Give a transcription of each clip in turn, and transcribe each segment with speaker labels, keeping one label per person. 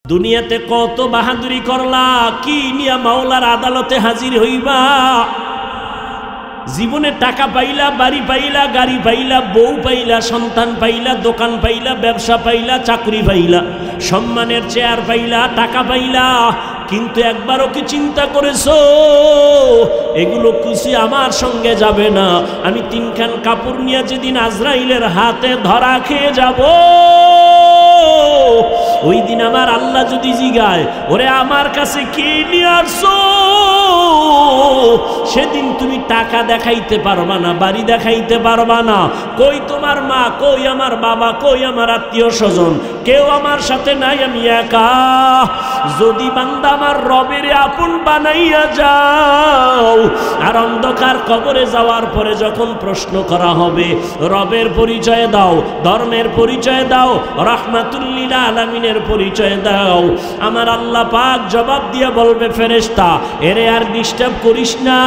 Speaker 1: দুনিয়াতে কত বাহাদুরি করলা, কি নিয়া মাওলার আদালতে হাজির হইবা? জীবনে টাকা পাইলা, বাড়ি পাইলা, গাড়ি পাইলা, বউ পাইলা, সন্তান পাইলা, দোকান পাইলা, ব্যবসা পাইলা, চাকরি পাইলা, সম্মানের চেয়ার পাইলা, টাকা পাইলা, কিন্তু একবারও কি চিন্তা করেছো এগুলো কিছু আমার সঙ্গে যাবে না? আমি তিনখান কাপড় নিয়ে যেদিন আজরাইলের হাতে ধরা খেয়ে যাব, ওই দিন আমার আল্লাহ যদি জিগায়, ওরে আমার কাছে কি নিয়ে আসছো, সেদিন তুমি টাকা দেখাইতে পারবা না, বাড়ি দেখাইতে পারবা না। কই তোমার মা, কই আমার বাবা, কই আমার আত্মীয় স্বজন? কেউ আমার সাথে নাই, আমি একা। যদি বান্দা আমার রবের আপন বানাইয়া যাও, আর অন্ধকার কবরে যাওয়ার পরে যখন প্রশ্ন করা হবে, রবের পরিচয় দাও, ধর্মের পরিচয় দাও, রাহমাতুল্লিল আলামিনের পরিচয় দাও, আমার আল্লাহ পাক জবাব দিয়ে বলবে, ফেরেশতা এরে আর ডিস্টার্ব করিস না,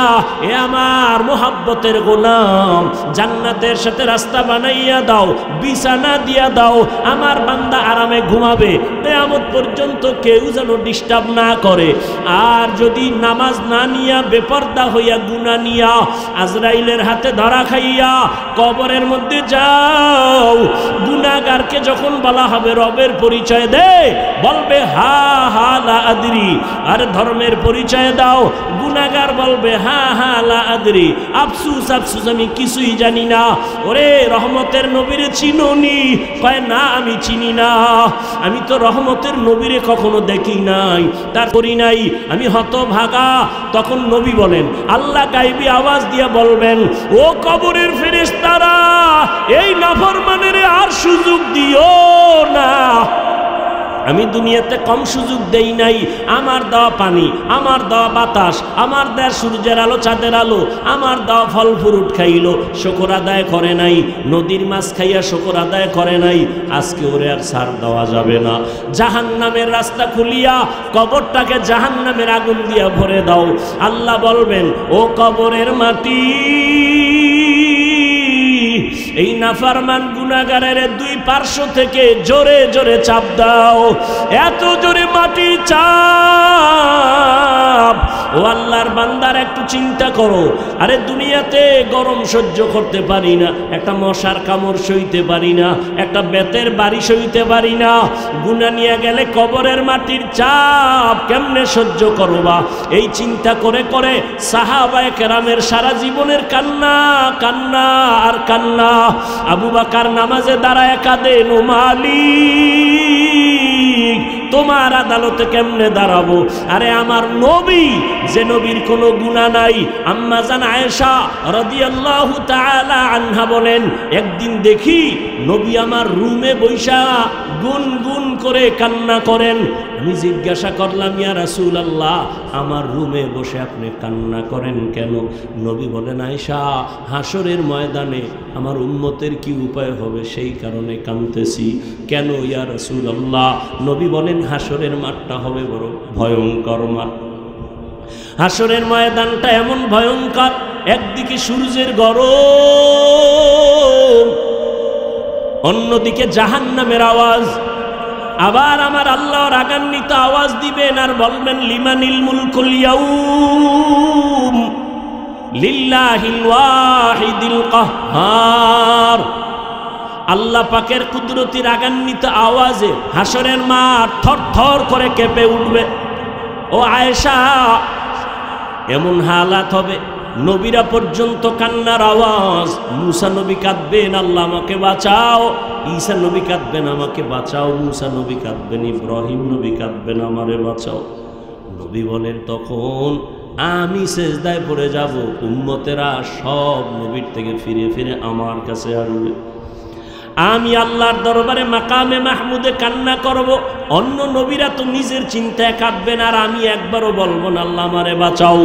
Speaker 1: এ আমার মুহাব্বতের গোলাম, জান্নাতের সাথে রাস্তা বানাইয়া দাও, বিছানা দিয়া দাও, আমার বান্দা আরামে ঘুমাবে, কিয়ামত পর্যন্ত কেউ যেন ডিস্টার্ব না করে। আর যদি নামাজ না নিয়া, বেপরদা হইয়া, গুনাহ নিয়া আজরাইলের হাতে ধরা খাইয়া কবরের মধ্যে যাও, গুনাহগারকে যখন বলা হবে রবের পরিচয় দে, বলবে হা হা লা আদরি। আর ধর্মের পরিচয় দাও, গুনাহগার বলবে হা হা লা আদরি, আফসুস আফসুস, আমি কিছুই জানি না। ওরে রহমতের নবীরে চিনোনি? কয় না, আমি চিনি না, আমি তো রহমতের নবীরে কখনো দেখি নাই, তার করি নাই, আমি হতভাগা। তখন নবী বলেন, আল্লাহ গায়বী আওয়াজ দিয়ে বলবেন, ও কবরের ফেরেশতারা, এই নাফরমানের আর সুযোগ দিও না। আমি দুনিয়াতে কম সুযোগ দেই নাই, আমার দেওয়া পানি, আমার দেওয়া বাতাস, আমার দেওয়া সূর্যের আলো, চাঁদের আলো, আমার দেওয়া ফল ফ্রুট খাইলো, শুকর আদায় করে নাই, নদীর মাছ খাইয়া শুকর আদায় করে নাই, আজকে ওরে আর ছাড় দেওয়া যাবে না। জাহান্নামের রাস্তা খুলিয়া কবরটাকে জাহান্নামের আগুন দিয়া ভরে দাও। আল্লাহ বলবেন, ও কবরের মাটি, এই নাফরমান গুনাহগারের দুই পার্শ্ব থেকে জোরে জোরে চাপ দাও, এত জোরে মাটি চাপ। ও আল্লাহর বান্দার একটু চিন্তা করো, আরে দুনিয়াতে গরম সহ্য করতে পারি না, একটা মশার কামড় সইতে পারি না, একটা বেতের বাড়ি সইতে পারি না, গুনাহ নিয়ে গেলে কবরের মাটির চাপ কেমনে সহ্য করবা? এই চিন্তা করে করে সাহাবায়ে কেরামের সারা জীবনের কান্না, কান্না আর কান্না। আবু বকর নামাজে দাঁড়ায় কাঁদেন, ও মালিক, তোমার আদালতে কেমনে দাঁড়াবো? আরে আমার নবী, যে নবীর কোনো গুনাহ নাই, আম্মা জান আয়েশা রাদিয়াল্লাহু তাআলা আনহা বলেন, একদিন দেখি নবী আমার রুমে বৈশা গুনগুন করে কান্না করেন। আমি জিজ্ঞাসা করলাম, ইয়া রাসূলুল্লাহ, আমার রুমে বসে আপনি কান্না করেন কেন? নবী বলেন, আয়েশা, হাসরের ময়দানে আমার উম্মতের কি উপায় হবে সেই কারণে কাঁদতেছি। কেন ইয়া রাসূলুল্লাহ? নবী বলেন, হাসরের মাঠটা হবে বড় ভয়ঙ্কর মাঠ। হাসরের ময়দানটা এমন ভয়ঙ্কর, একদিকে সূর্যের গরম, অন্যদিকে জাহান্নামের আওয়াজ। আবার আমার আল্লাহ রাগান্বিত আওয়াজ দিবেন আর বলবেন, লিমানিল মুলকুল ইয়াউম লিল্লাহিল ওয়াহিদিল কাহ্হার। আল্লাহ পাকের কুদরতি রাগান্বিত আওয়াজে হাসরের মাঠ থরথর করে কেঁপে উঠবে। ও আয়েশা, এমন হালাত হবে, নবীরা পর্যন্ত কান্নার আওয়াজ। মুসা নবী কাঁদবেন, আল্লাহ আমাকে বাঁচাও। ঈসা নবী কাঁদবেন, আমাকে বাঁচাও। মুসা নবী কাঁদবেন, ইব্রাহিম নবী কাঁদবেন, আমারে বাঁচাও। নবী বলেন, তখন আমি সেজদায় পড়ে যাব, উম্মতেরা সব নবীর থেকে ফিরে ফিরে আমার কাছে আসবে। আমি আল্লাহর দরবারে মাকামে মাহমুদে কান্না করব। অন্য নবীরা তো নিজের চিন্তায় কাঁদবেন, আর আমি একবারও বলবো না আল্লাহ আমারে বাঁচাও।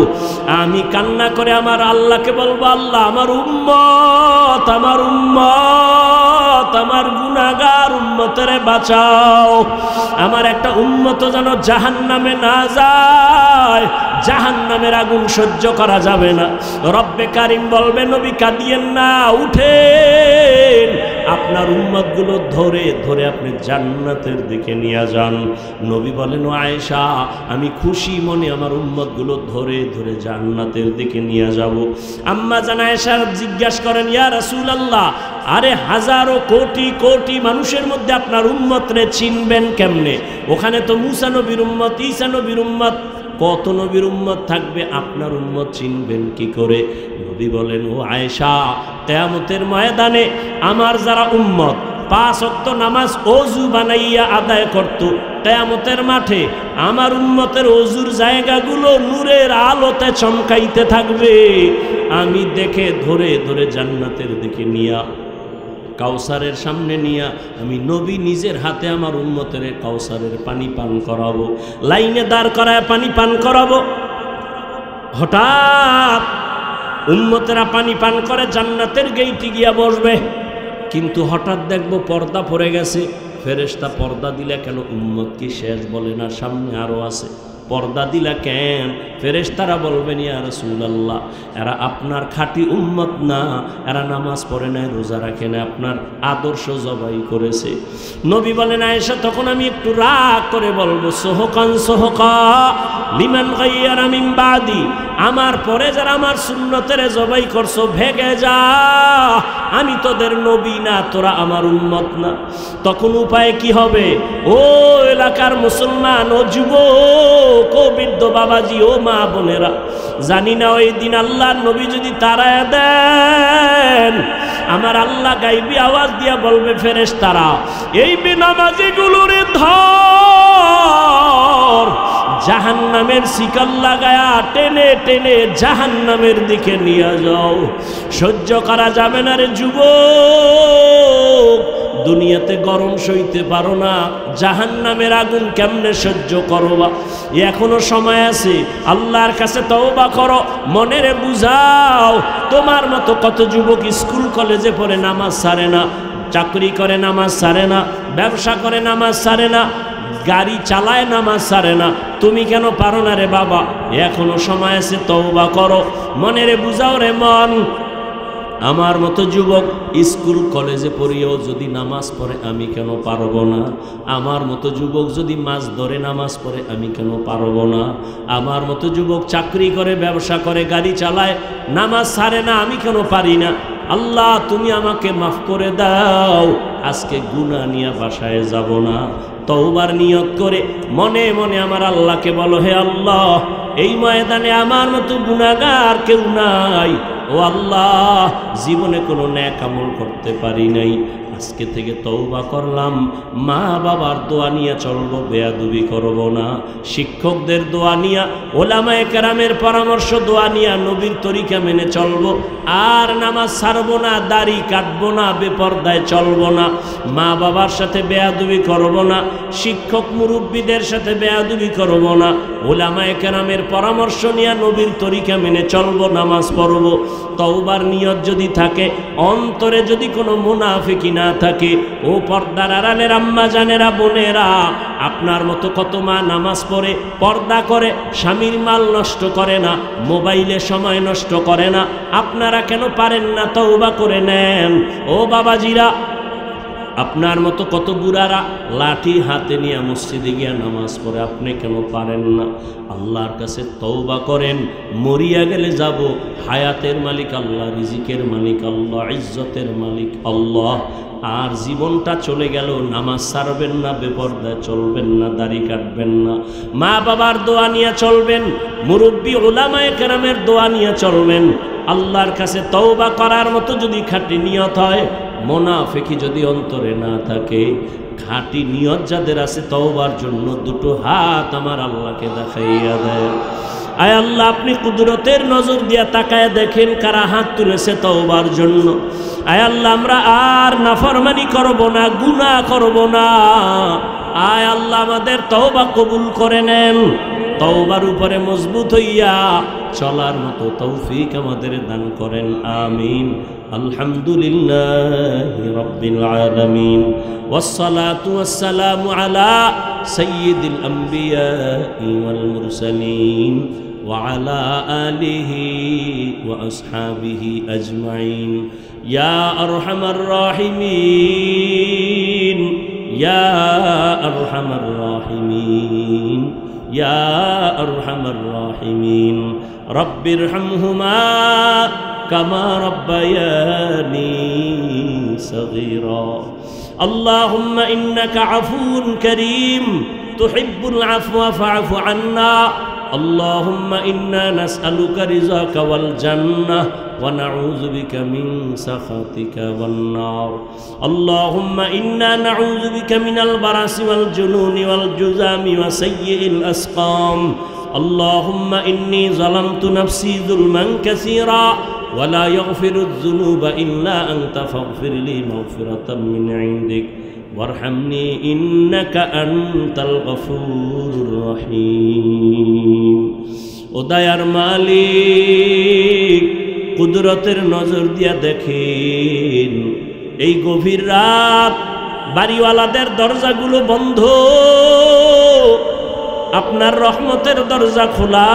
Speaker 1: আমি কান্না করে আমার আল্লাহকে বলবো, আল্লাহ আমার উম্মত, আমার উম্মত, আমার গুনাহগার উম্মতেরে বাঁচাও। আমার একটা উম্মত যেন জাহান্নামে না যায়, জাহান্নামের আগুন সহ্য করা যাবে না। রব্বে কারিম বলবে, নবী কাঁদিয়েন না, উঠেন, আপনার উম্মতগুলো ধরে ধরে আপনি জান্নাতের দিকে নিয়ে যান। নবী বলেন, ও আয়েশা, আমি খুশি মনে আমার উম্মতগুলো ধরে ধরে জান্নাতের দিকে নিয়ে যাব। আম্মা জান আয়েশা জিজ্ঞাসা করেন, ইয়া রাসূলুল্লাহ, আরে হাজারো কোটি কোটি মানুষের মধ্যে আপনার উম্মতরে চিনবেন কেমনে? ওখানে তো মুসা নবীর উম্মত, ঈসা নবীর উম্মত, কত নবীর উম্মত থাকবে, আপনার উম্মত চিনবেন কি করে? নবী বলেন, ও আয়েশা, কিয়ামতের ময়দানে আমার যারা উম্মত 5 ওয়াক্ত নামাজ ওযু বানাইয়া আদায় করত, কিয়ামতের মাঠে আমার উম্মতের ওযুর জায়গাগুলো নূরের আলোতে চমকাইতে থাকবে। আমি দেখে ধরে ধরে জান্নাতের দিকে নিয়া, কাউসারের সামনে নিয়া আমি নবী নিজের হাতে আমার উম্মতের কাউসারের পানি পান করাবো, লাইনে দাঁড় করায় পানি পান করাবো। হঠাৎ উম্মতেরা পানি পান করে জান্নাতের গেইটে গিয়া বসবে, কিন্তু হঠাৎ দেখবো পর্দা পড়ে গেছে। ফেরেশতা পর্দা দিলে কেন? উম্মত কি শেষ? বলে না, সামনে আরো আছে। পর্দা দিলা কেন? ফেরেশতারা বলবেন, ইয়া রাসূলুল্লাহ, এরা আপনার খাঁটি উম্মত না, এরা নামাজ পড়ে নাই, রোজা রাখে না, আপনার আদর্শ জবাই করেছে। নবী বলেন, আয়েশা, তখন আমি একটু রাগ করে বলবো, সোহকান সোহকা লিমান গায়্যারা মিন বাদি, আমার পরে যারা আমার সুন্নতের জবাই করছো, ভেগে যা, আমি তোদের নবী না, তোরা আমার উম্মত না। তখন উপায় কি হবে? ও এলাকার মুসলমান, ও যুবক, ও বৃদ্ধ বাবাজি, ও মা বোনেরা, জানি না ওই দিন আল্লাহর নবী যদি তাড়ায় দেন, আমার আল্লাহ গাইবি আওয়াজ দিয়া বলবে, ফেরেশতারা এই বেনামাজিগুলোরে ধর, জাহান্নামের শিকল লাগায়া টেনে টেনে জাহান্নামের দিকে নিয়ে যাও। সহ্য করা যাবে না রে যুবক, দুনিয়াতে গরম সইতে পারো না, জাহান্নামের আগুন কেমনে সহ্য করবা? এখনো সময় আছে, আল্লাহর কাছে তওবা করো, মনেরে বুঝাও। তোমার মতো কত যুবক স্কুল কলেজে পড়ে নামাজ ছাড়ে না, চাকরি করে নামাজ ছাড়ে না, ব্যবসা করে নামাজ ছাড়ে না, গাড়ি চালায় নামাজ ছাড়ে না। তুমি কেন পারো না রে বাবা? এখনো সময় আছে, তওবা করো, মনেরে বুঝাও রে মন। আমার মতো যুবক স্কুল কলেজে পড়িয়েও যদি নামাজ পড়ে, আমি কেন পারবো না? আমার মতো যুবক যদি মাছ ধরে নামাজ পড়ে, আমি কেন পারবো না? আমার মতো যুবক চাকরি করে, ব্যবসা করে, গাড়ি চালায়, নামাজ ছাড়ে না, আমি কেন পারি না? আল্লাহ, তুমি আমাকে মাফ করে দাও, আজকে গুনাহ নিয়ে বাসায় যাব না। তওবার নিয়ত করে মনে মনে আমার আল্লাহকে বলো, হে আল্লাহ, এই ময়দানে আমার মতো গুনাহগার কেউ নাই। ও আল্লাহ, জীবনে কোনো নেক আমল করতে পারি নাই, আজকে থেকে তওবা করলাম। মা বাবার দোয়া নিয়ে চলবো, বেয়াদবি করব না। শিক্ষকদের দোয়া নিয়া, ওলামায়ে কেরামের পরামর্শ দোয়া নিয়া নবীর তরিকা মেনে চলবো। আর নামাজ ছাড়বো না, দাড়ি কাটবো না, বেপরদায় চলবো না, মা বাবার সাথে বেয়াদবি করব না, শিক্ষক মুরব্বীদের সাথে বেয়াদবি করব না, ওলামায়ে কেরামের পরামর্শ নিয়া নবীর তরিকা মেনে চলবো, নামাজ পড়বো। তওবার নিয়ত যদি থাকে, অন্তরে যদি কোনো মুনাফিকি না থাকে, ও পর্দার আড়ালের আম্মা জানেরা, বোনেরা, আপনার মতো কত মা নামাজ পড়ে, পর্দা করে, স্বামীর মাল নষ্ট করে না, মোবাইলে সময় নষ্ট করে না। আপনারা কেন পারেন না? তওবা করে নেন। ও বাবাজিরা, আপনার মতো কত বুড়ারা লাঠি হাতে নিয়ে মসজিদে গিয়া নামাজ পড়ে, আপনি কেন পারেন না? আল্লাহর কাছে তওবা করেন। মরিয়া গেলে যাব, হায়াতের মালিক আল্লাহ, রিজিকের মালিক আল্লাহ, ইজ্জতের মালিক আল্লাহ। আর জীবনটা চলে গেল, নামাজ ছাড়বেন না, বেপরদায় চলবেন না, দাড়ি কাটবেন না, মা বাবার দোয়া নিয়ে চলবেন, মুরব্বী উলামায়ে কেরামের দোয়া নিয়ে চলবেন। আল্লাহর কাছে তওবা করার মতো যদি খাঁটি নিয়ত হয়, মুনাফিকি যদি অন্তরে না থাকে, খাঁটি নিয়ত যাদের আছে তওবার জন্য, দুটো হাত আমার আল্লাহকে দেখাইয়া দেয়। আয় আল্লাহ, আপনি কুদরতের নজর দিয়া তাকায় দেখেন কারা হাত তুলেছে তওবার জন্য। আয় আল্লাহ, আমরা আর নাফরমানি করব না, গুনাহ করব না। আয় আল্লাহ, আমাদের তওবা কবুল করে নেন। তওবার উপরে মজবুত হইয়া চলার মতো তৌফিক আমাদের দান করেন, আমিন। আলহামদুলিল্লাহি রাব্বিল আলামিন, ওয়াসসালাতু ওয়াসসালামু আলা সাইয়্যিদিল আমবিয়াই ওয়াল মুরসালিন وعلى آله وأصحابه أجمعين يا أرحم الراحمين يا أرحم الراحمين يا أرحم الراحمين رب ارحمهما كما ربياني صغيرا اللهم إنك عفو كريم تحب العفو فاعف عنا اللهم إنا نسألك رضاك والجنة ونعوذ بك من سخطك والنار اللهم إنا نعوذ بك من البرص والجنون والجذام وسيء الأسقام اللهم إني ظلمت نفسي ظلما كثيرا ولا يغفر الذنوب إلا أنت فاغفر لي مغفرة من عندك وارحمني إنك أنت الغفور الرحيم উদয়ার মালিক কুদরতের নজর দিয়া দেখেন এই গভীর রাত বাড়িওয়ালাদের দরজাগুলো বন্ধ আপনার রহমতের দরজা খোলা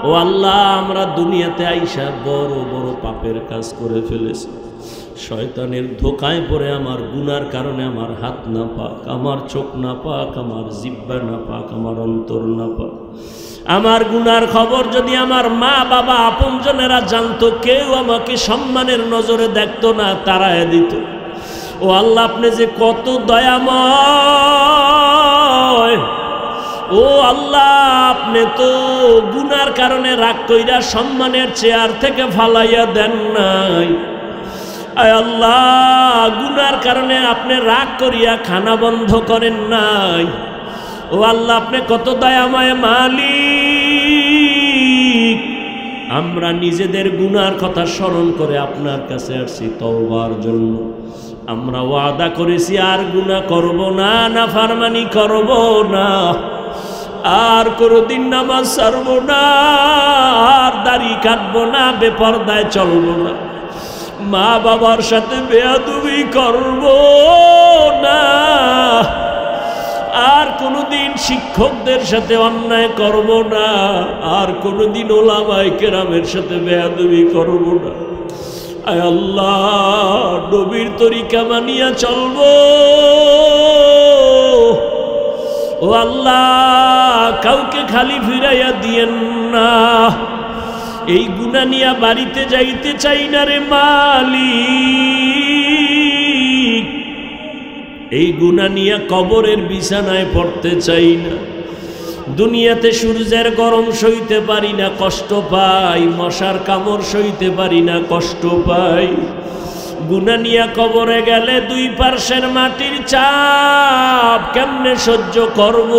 Speaker 1: ও আল্লাহ আমরা দুনিয়াতে আইসা বড় বড় পাপের কাজ করে ফেলেছি শয়তানের ধোকায় পড়ে আমার গুনার কারণে আমার হাত না পাক আমার চোখ না পাক আমার জিহ্বা না পাক আমার অন্তর না পাক আমার গুনার খবর যদি আমার মা বাবা আপনজনেরা জানতো কেউ আমাকে সম্মানের নজরে দেখতো না তাড়ায় দিত ও আল্লাহ আপনি যে কত দয়াময় ও আল্লাহ আপনি তো গুনার কারণে রাগ কইরা সম্মানের চেয়ার থেকে ফালাইয়া দেন নাই আয় আল্লাহ গুনার কারণে আপনি রাগ করিয়া খানা বন্ধ করেন নাই ও আল্লাহ আপনি কত দয়াময় মালিক আমরা নিজেদের গুনার কথা স্মরণ করে আপনার কাছে আসছি তওবার জন্য আমরা ওয়াদা করেছি আর গুনাহ করব না নাফরমানি করব না আর কোনদিন নামাজ ছাড়ব না আর দাড়ি কাটবো না বেপরদায় চলবো না মা বাবার সাথে বেয়াদবি করব না আর কোনদিন শিক্ষকদের সাথে অন্যায় করব না আর কোনদিন ওলামায়ে কেরামের সাথে বেয়াদবি করব না আয় আল্লাহ নবীর তরিকা মানিয়া চলবো ও আল্লাহ কাউকে খালি ফিরাইয়া দিয়েন না এই গুনাহ নিয়া বাড়িতে যাইতে চাই না রে মালিক এই গুনাহ নিয়া কবরের বিছানায় পড়তে চাই না দুনিয়াতে সূর্যের গরম সইতে পারি না কষ্ট পাই মশার কামড় সইতে পারি না কষ্ট পাই গুনাহ নিয়া কবরে গেলে দুই পার্শ্বের মাটির চাপ কেমনে সহ্য করব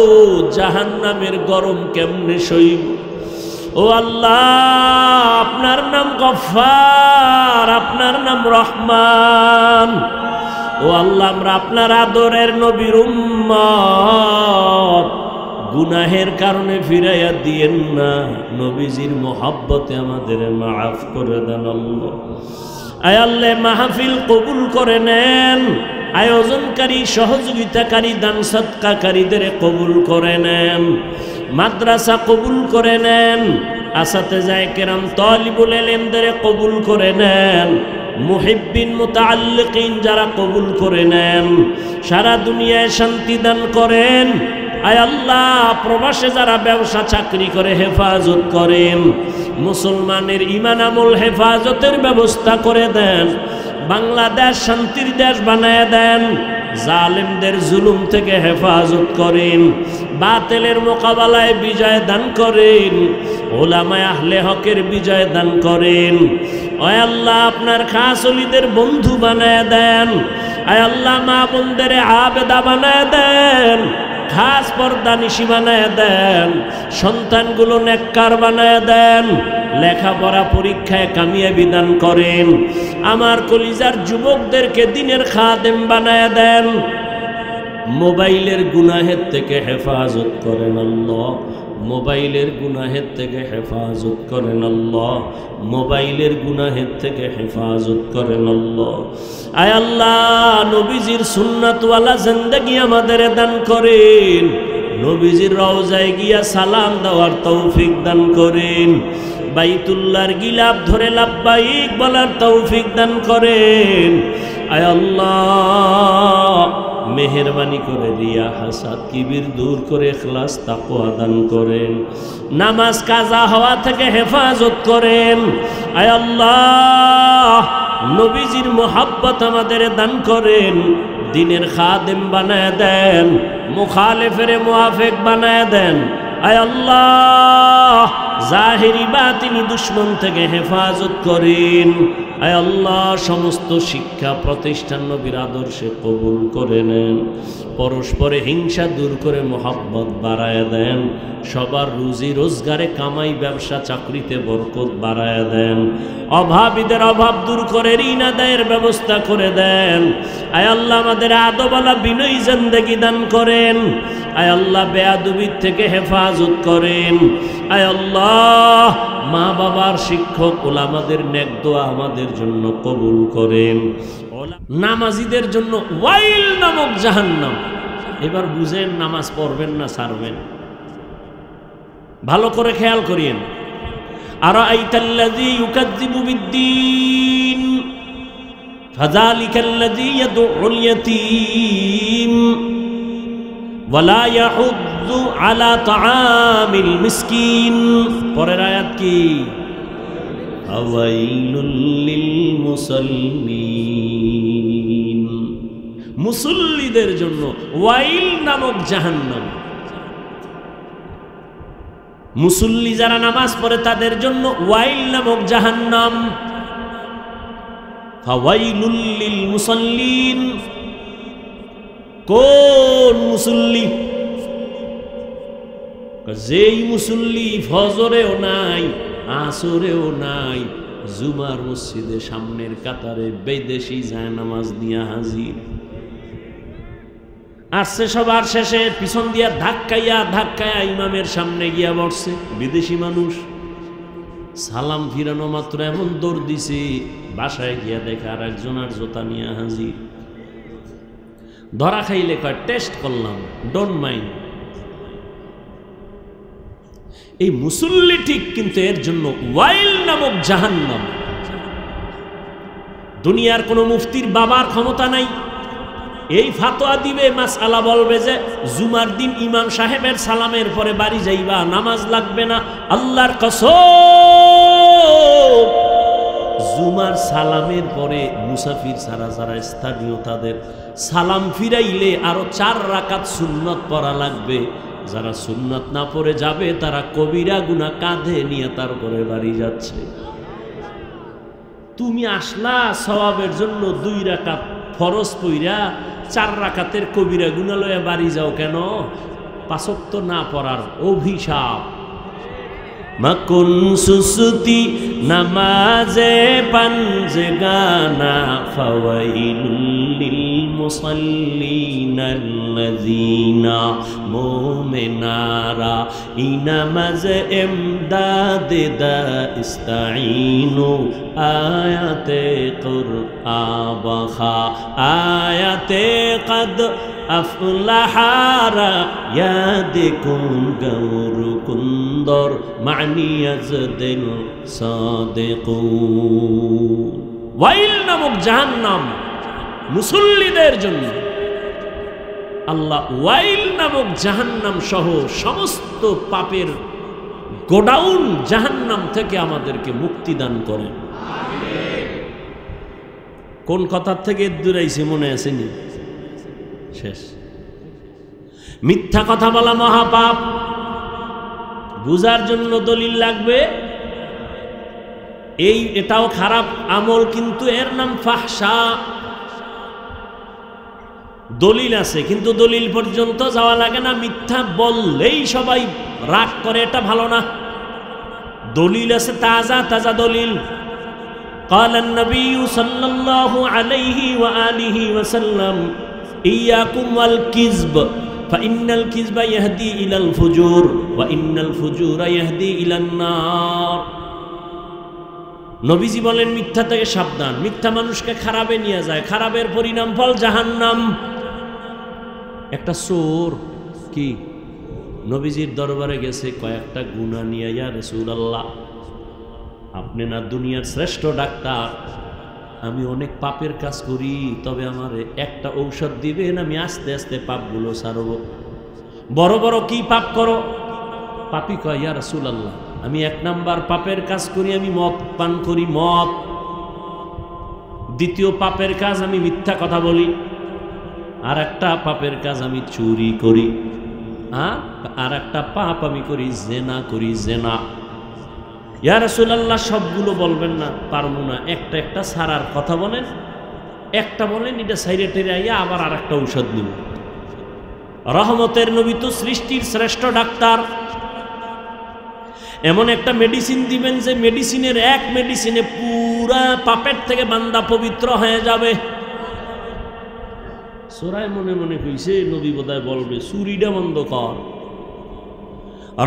Speaker 1: জাহান্নামের গরম কেমনে সইব ও আল্লাহ আপনার নাম গফফার আপনার নাম রহমান ও আল্লাহ আমরা আপনার আদরের নবীর উম্মত গুনাহের কারণে ফিরাইয়া দিয়েন না নবীজির মহব্বতে আমাদের মাফ করে দেন আল্লাহ আয় আল্লাহ মাহফিল কবুল করে নেন আয়োজনকারী সহযোগিতাকারী দান সদকাকারীদের কবুল করে নেন মাদ্রাসা কবুল করে নেন আসাতেজায়ে কেরাম তালিবুল ইলমদের কবুল করে নেন মুহিব্বিন মুতাআল্লিকিন যারা কবুল করে নেন সারা দুনিয়ায় শান্তি দান করেন আয় আল্লাহ প্রবাসে যারা ব্যবসা চাকরি করে হেফাজত করেন মুসলমানের ঈমান আমল হেফাজতের ব্যবস্থা করে দেন বাংলাদেশ শান্তির দেশ বানায় দেন জালেমদের জুলুম থেকে হেফাজত করেন বাতিলের মোকাবেলায় বিজয় দান করেন উলামায়ে আহলে হকের বিজয় দান করেন আয় আল্লাহ আপনার খাস ওলিদের বন্ধু বানায় দেন আয় আল্লাহ মা বোনদের আবেদা বানায় দেন খাস পর্দানিশী বানায় দেন সন্তানগুলো নেককার বানায় দেন লেখাপড়া পরীক্ষায় কামিয়াবি দান করেন আমার কলিজার যুবকদেরকে দিনের খাদেম বানায় দেন মোবাইলের গুনাহের থেকে হেফাজত করেন আল্লাহ মোবাইলের গুনাহের থেকে হেফাজত করেন আল্লাহ মোবাইলের গুনাহের থেকে হেফাজত করেন আল্লাহ আয় আল্লাহ নবীজির সুন্নাতওয়ালা জিন্দেগি আমাদের দান করেন নবীজির রওজায় গিয়া সালাম দেওয়ার তৌফিক দান করেন, বাইতুল্লাহর গিলাফ ধরে লাব্বাইক বলার তৌফিক দান করেন। আয় আল্লাহ মেহেরবানি করে রিয়া হাসাদ কিবির দূর করে ইখলাস তাকওয়া দান করেন, নামাজ কাজা হওয়া থেকে হেফাজত করেন। আয় আল্লাহ নবীজির মোহাব্বত আমাদের দান করেন, দিনের খাদেম বানায় দেন, মুখালেফের মুআফিক বানায় দেন। আয় আল্লাহ জাহিরি বাতিনি দুশ্মন থেকে হেফাজত করেন। আয় আল্লাহ সমস্ত শিক্ষা প্রতিষ্ঠান নবীর আদর্শে কবুল করে নেন, পরস্পরে হিংসা দূর করে মোহাব্বত বাড়ায় দেন, সবার রুজি রোজগারে কামাই ব্যবসা চাকরিতে বরকত বাড়ায় দেন, অভাবীদের অভাব দূর করে ঋণ আদায়ের ব্যবস্থা করে দেন। আয় আল্লাহ আমাদের আদবওয়ালা বিনয়ী জিন্দেগি দান করেন। আয় আল্লাহ বেয়াদবির থেকে হেফাজত করেন। আয় আল্লাহ মা বাবার শিক্ষক ওলামাদের নেক দোয়া আমাদের জন্য কবুল করেন। নামাজিদের জন্য ওয়াইল নামক জাহান্নাম। এবার বুঝেন নামাজ পড়বেন না ছাড়বেন, ভালো করে খেয়াল করিয়েন। আরাআইতাল্লাযী ইউকাযযিবু বিদ্দীন ফাযালিকাল্লাযী ইয়াদউল ইয়াতীম ওয়ালা ইয়াহুদ্দু আলা তাআমিল মিসকিন। পরের আয়াত কি? ফাওয়াইলুল লিল মুসাল্লিন। মুসল্লিদের জন্য ওয়াইল নামক জাহান্নাম। মুসল্লি যারা নামাজ পড়ে তাদের জন্য ওয়াইল নামক জাহান্নাম। ফাওয়াইলুল লিল মুসাল্লিন। কোন মুসল্লি? যেই মুসল্লি ফজরেও নাই, আসরেও নাই, জুমার মসজিদে সামনের কাতারে বিদেশি যায় নামাজ নিয়ে হাজির, আসছে সবার শেষে পিছন দিয়া ধাক্কাইয়া ধাক্কাইয়া ইমামের সামনে গিয়া বসছে। বিদেশি মানুষ সালাম ফিরানো মাত্র এমন দৌড় দিছে, বাসায় গিয়া দেখে আর একজন আর জোতা নিয়ে হাজির। ধরা খাইলে কয় টেস্ট করলাম, ডোন্ট মাইন্ড। এই মুসল্লি ঠিক, কিন্তু এর জন্য ওয়াইল নামক জাহান্নাম। দুনিয়ার কোন মুফতির বাবার ক্ষমতা নাই, এই ফাতোয়া দিবে, মাসআলা বলবে যে জুমার দিন ইমাম সাহেবের সালামের পরে বাড়ি যাইবা, নামাজ লাগবে না। আল্লাহর কসম, জুমার সালামের পরে মুসাফির ছাড়া যারা স্থানীয় তাদের সালাম ফিরাইলে আরো 4 রাকাত সুন্নত পড়া লাগবে। যারা সুন্নত না পড়ে যাবে তারা কবিরা গুনাহ কাঁধে নিয়ে তারপরে বাড়ি যাচ্ছে। তুমি আসলা সওয়াবের জন্য 2 রাকাত ফরজ পইরা 4 রাকাতের কবিরা গুনাহ লয়ে বাড়ি যাও কেন? 5 ওয়াক্ত না পড়ার অভিশাপ। মাকুন সুসুতি নামাজে পাঞ্জগানা ফাওয়াইলুল লিল মুসাল্লিনাল্লাযীনা মুমিনারা ইনামাজ ইমদাদে দা ইস্তাঈনু আয়াতে কুরআবাখা আয়াতে কদ আফলাহারা ইয়াদিকুম গৌরু কুন্দর মানিয়াজদিল সাদিকুন। ওয়াইল নামক জাহান্নাম মুসল্লিদের জন্য। আল্লাহ ওয়াইল নামক জাহান্নাম সহ সমস্ত পাপের গোডাউন জাহান্নাম থেকে আমাদেরকে মুক্তি দান করেন। কোন কথার থেকে দূরাইছে মনে আসেনি? শেষ। মিথ্যা কথা বলা মহাপাপ। বুঝার জন্য দলিল লাগবে। এটাও খারাপ আমল, কিন্তু এর নাম ফাহশা। দলিল আছে কিন্তু দলিল পর্যন্ত যাওয়া লাগে না। মিথ্যা বললেই সবাই রাগ করে, এটা ভালো না। দলিল আছে, তাজা তাজা দলিল। قال النبي صلى الله عليه وآله وسلم إياكم والكذب فإن الكذب يهدي إلى الفجور وإن الفجور يهدي إلى النار। নবীজি বলেন মিথ্যা থেকে সাবধান। মিথ্যা মানুষকে খারাপে নিয়ে যায়, খারাপের পরিণাম ফল জাহান্নাম। একটা চোর কি নবীজির দরবারে গেছে কয়েকটা গুনাহ নিয়ে, ইয়া রাসূলুল্লাহ আপনি না দুনিয়ার শ্রেষ্ঠ ডাক্তার, আমি অনেক পাপের কাজ করি, তবে আমার একটা ঔষধ দিবেন, আমি আস্তে আস্তে পাপগুলো ছাড়ব। বড় বড় কি পাপ করো? পাপী কয়, ইয়া রাসূলুল্লাহ আমি 1 নাম্বার পাপের কাজ করি, আমি মদ পান করি, মদ। দ্বিতীয় পাপের কাজ আমি মিথ্যা কথা বলি, আর একটা পাপের কাজ আমি চুরি করি, আর একটা পাপ আমি করি জেনা করি, জেনা। ইয়া রাসূলুল্লাহ সবগুলো বলবেন না, পারবো না, একটা একটা ছাড়ার কথা বলেন, একটা বলেন এটা সাইরে টেরে আইয়া আবার আর একটা ঔষধ নিব। রহমতের নবী তো সৃষ্টির শ্রেষ্ঠ ডাক্তার, এমন একটা মেডিসিন দিবেন যে মেডিসিনের এক মেডিসিনে পুরা পাপের থেকে বান্দা পবিত্র হয়ে যাবে। সোরায় মনে মনে কইছে নবী বোধহয় বলবে চুরিটা বন্ধ কর।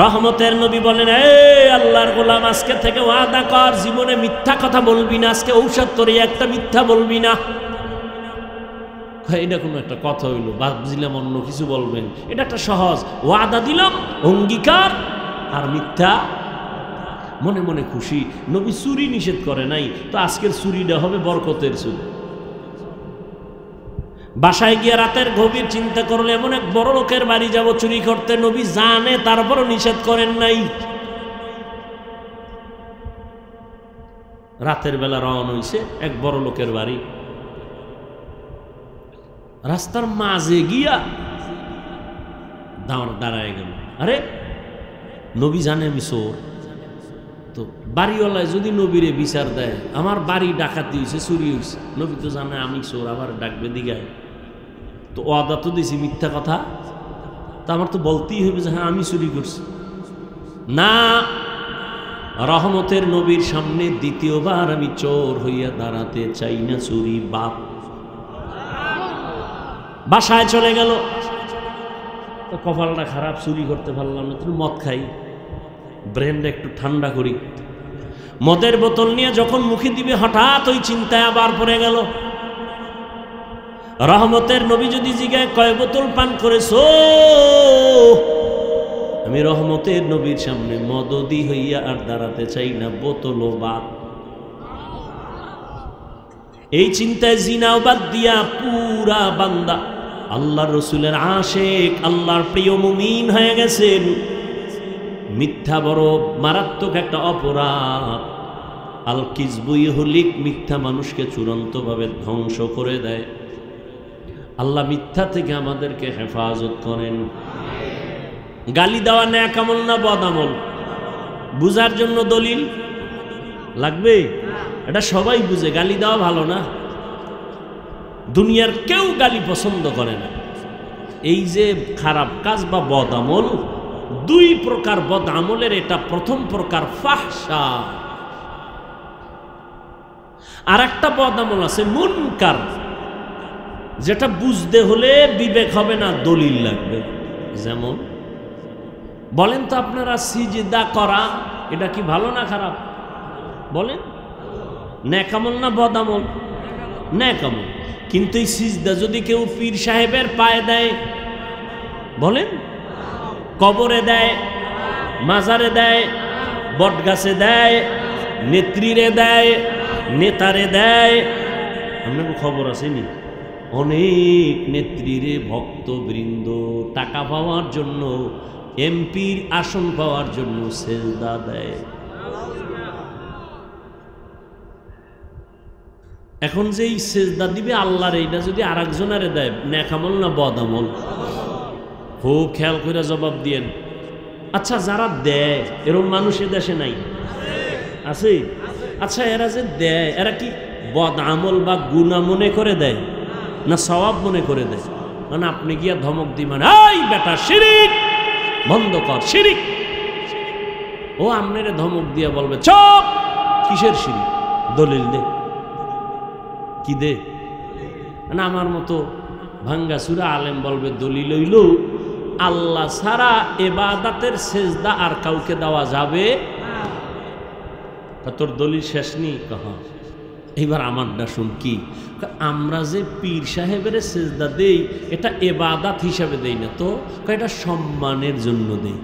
Speaker 1: রহমতের নবী বলেন, এই আল্লাহর গোলাম আজকে থেকে ওয়াদা কর জীবনে মিথ্যা কথা বলবি না, আজকে ঔষধ তোরে একটা মিথ্যা বলবি না। এটা কোনো একটা কথা হইল, ভাবছিলাম অন্য কিছু বলবেন, এটা একটা সহজ ওয়াদা দিলাম, অঙ্গীকার, আর মিথ্যা। মনে মনে খুশি। নবী চুরি নিষেধ করে নাই, তো আজকের চুরিটা হবে বরকতের চুরি। বাসায় গিয়ে রাতের গভীর চিন্তা করলে এমন এক বড় লোকের বাড়ি যাব চুরি করতে, নবী জানে তারপরও নিষেধ করেন নাই। রাতের বেলা রওনা হইছে এক বড় লোকের বাড়ি, রাস্তার মাঝে গিয়া দাঁড়ায় গেল। আরে নবী জানে আমি চোর, তো বাড়িওয়ালায় যদি নবীরে বিচার দেয় আমার বাড়ি ডাকাতি হয়েছে, চুরি হয়েছে, নবী তো জানে আমি চোর, আবার ডাকবে দিঘায়, তো ওয়াদা তো দিছি মিথ্যা কথা, তা আমার তো বলতেই হবে যে হ্যাঁ আমি চুরি করছি। না, রহমতের নবীর সামনে দ্বিতীয়বার আমি চোর হইয়া দাঁড়াতে চাই না, চুরি বাপ। বাসায় চলে গেল, কপালটা খারাপ, চুরি করতে পারলাম না, তুমি মদ খাই, ব্রেনটা একটু ঠান্ডা করি। মদের বোতল নিয়ে যখন মুখে দিবে হঠাৎ ওই চিন্তায় আবার পড়ে গেল। রহমতের নবী যদি জিগায় কয় বোতল পান করেছো, আমি রহমতের নবীর সামনে মদদি হইয়া আর দাঁড়াতে চাই না, বোতলও বাদ। এই চিন্তায় জিনাও বাদ দিয়া পুরা বান্দা আল্লাহর রসুলের আশেক, আল্লাহর প্রিয় মুমিন হয়ে গেছেন। মিথ্যা বড় মারাত্মক একটা অপরাধ। আল কিযবু ইহলিক, মিথ্যা মানুষকে চূড়ান্তভাবে ধ্বংস করে দেয়। আল্লাহ মিথ্যা থেকে আমাদেরকে হেফাজত করেন। গালি দেওয়া নেক আমল না বদ আমল? বুঝার জন্য দলিল লাগবে? এটা সবাই বুঝে, গালি দেওয়া ভালো না। দুনিয়ার কেউ গালি পছন্দ করে না। এই যে খারাপ কাজ বা বদ আমল, 2 প্রকার বদ আমলের এটা প্রথম প্রকার ফাহশা, আর একটা বদ আমল আছে মুনকার, যেটা বুঝতে হলে বিবেক হবে না, দলিল লাগবে। যেমন বলেন তো আপনারা সিজদা করা এটা কি ভালো না খারাপ? বলেন, নেক আমল না বদ আমল? নেক আমল। কিন্তু এই সিজদা যদি কেউ পীর সাহেবের পায়ে দেয়, বলেন, কবরে দেয়, মাজারে দেয়, বটগাছে দেয়, নেত্রীরে দেয়, নেতারে দেয়, আপনার খবর আছে নি? অনেক নেত্রীরে ভক্তবৃন্দ টাকা পাওয়ার জন্য, এমপির আসন পাওয়ার জন্য সেজদা দেয়। এখন যে এই সেজদা দিবে আল্লাহর, এইটা যদি আরেকজনারে দেয়, নেক আমল না বদ আমল? খুব খেয়াল করে জবাব দিয়েন। আচ্ছা, যারা দেয় এরকম মানুষ এ দেশে নাই? আছে? আচ্ছা, এরা যে দেয় এরা কি বদ আমল বা গুনাহ মনে করে দেয় না সওয়াব মনে করে দেয়? মানে আপনি গিয়া ধমক দিবেন, এই বেটা শিরিক বন্ধ কর, শিরিক। ও আপনারে ধমক দিয়া বলবে, চুপ, কিসের শিরিক? দলিল দে। কি দে? না আমার মতো ভাঙ্গাচুরা আলেম বলবে দলিল হইল আল্লাহ ছাড়া ইবাদতের সেজদা আর কাউকে দেওয়া যাবে। তোর দলিল শেষ নি? এইবার আমারটা শুন কি, আমরা যে পীর সাহেবের সেজদা দেই এটা ইবাদত হিসাবে দেই না তো, এটা সম্মানের জন্য দেই।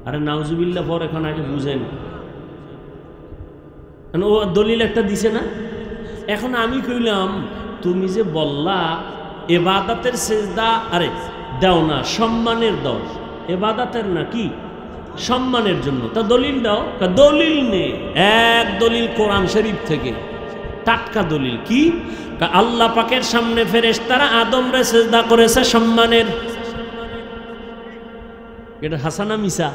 Speaker 1: আরে নাউজুবিল্লাহ পর এখন আগে বুঝেন, ও দলিল একটা দিছে না। এখন আমি কইলাম তুমি যে বললা ইবাদতের সেজদা, আরে দাও না সম্মানের দাও, ইবাদতের না কি সম্মানের জন্য, তা দলিল দাও। দলিল নেই, এক দলিল কোরআন শরীফ থেকে টাটকা দলিল কি, আল্লাহ পাকের সামনে ফেরেশতারা আদমরে সেজদা করেছে সম্মানের। এটা হাসানা মিসা?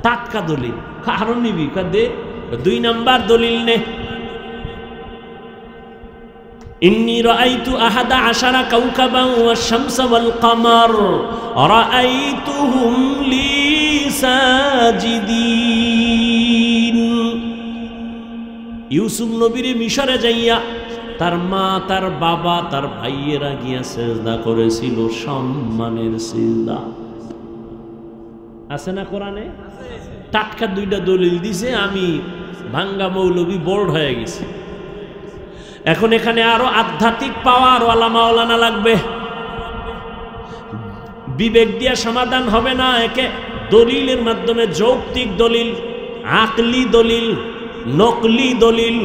Speaker 1: টাটকা দলিল, আরো নিবি দে। 2 নাম্বার দলিল নে, ইন্নী রাআইতু আহাদা আশারা কাওকাবান ওয়াশ শামসা ওয়াল কমার রাআইতুহুম লি সাজিদিন। ইউসুফ নবীরে মিশরে যাইয়া তার মা, তার বাবা, তার ভাইয়েরা গিয়া সেজদা করেছিল সম্মানের সেজদা। আছে না কোরআনে? টাটকা 2টা দলিল দিছে, আমি ভাঙ্গা মৌলবী বোল্ড হয়ে গেছি। এখন এখানে আরো আধ্যাত্মিক পাওয়ার ওয়ালা মাওলানা লাগবে। বিবেক দিয়া সমাধান হবে না, একে দলিলের মাধ্যমে, যৌক্তিক দলিল, আকলি দলিল, নকলি দলিল।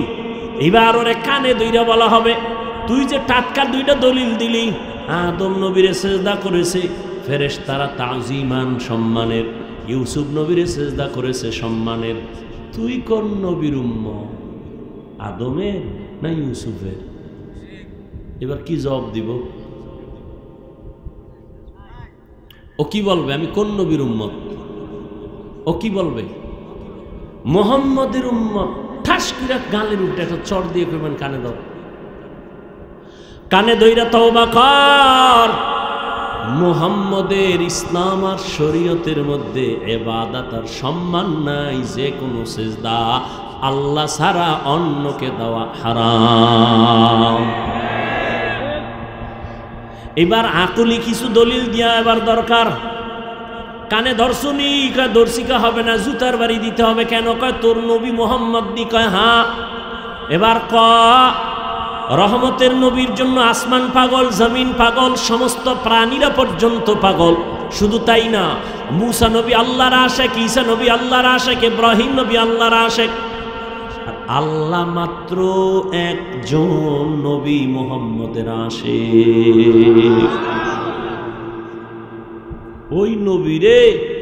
Speaker 1: এবার ওরে কানে ধইরা বলা হবে তুই যে টাটকা 2টা দলিল দিলি, আদম নবীরে সেজদা করেছে ফেরেশতারা তাজিমান সম্মানের, ইউসুফ নবীরে সেজদা করেছে সম্মানের, তুই কোন নবীর উম্মত, আদমের না ইউসুফের? এবার কি জবাব দিব? ও কি বলবে আমি কোন নবীর উম্মত? ও কি বলবে? মুহাম্মদের উম্মত। ঠাস করে গালের উল্টে একটা চড় দিয়ে কইবেন কানে দাও, কানে দইরা তওবা কর। মুহাম্মদের ইসলাম আর শরীয়তের মধ্যে ইবাদত আর সম্মান নাই, যে কোনো সিজদা আল্লাহ ছাড়া অন্যকে দেওয়া হারাম। এবার আকলি কিছু দলিল দিয়া এবার দরকার। কানে ধরছুনি, কয় দর্শিকা হবে না, জুতার বাড়ি দিতে হবে। কেন? কয় তোর নবী মোহাম্মদ নি। কয় হ্যাঁ। এবার ক রহমতের নবীর জন্য আসমান পাগল, জমিন পাগল, সমস্ত প্রাণীরা পর্যন্ত পাগল। শুধু তাই না, মুসা নবী আল্লাহর আশেক, ঈসা নবী আল্লাহর আশেক, ইব্রাহিম নবী আল্লাহর আশেক। আল্লাহ মাত্র একজন নবী মুহাম্মদের আশেক। ওই নবীরে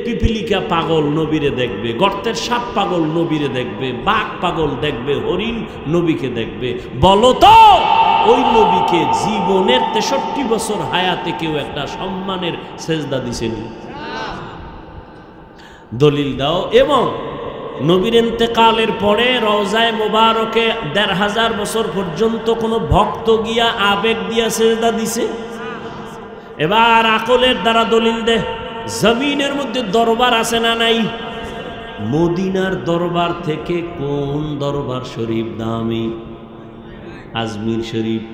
Speaker 1: পিপিলিকা পাগল নবীরে দেখবে, গর্তের সাপ পাগল নবীরে দেখবে, বাঘ পাগল দেখবে, হরিণ নবীকে দেখবে। বলো তো ওই নবীকে জীবনের 63 বছর হায়াতে কেউ একটা সম্মানের সেজদা দিছেনি? দলিল দাও। এবং নবীর ইন্তেকালের পরে রওজায়ে মুবারকে 1500 বছর পর্যন্ত কোনো ভক্ত গিয়া আবেগ দিয়া সেজদা দিছে? এবার আকলের দ্বারা দলিল দে। জমিনের মধ্যে দরবার আছে না নাই? মদিনার দরবার থেকে কোন দরবার শরীফ দামি? আজমির শরীফ,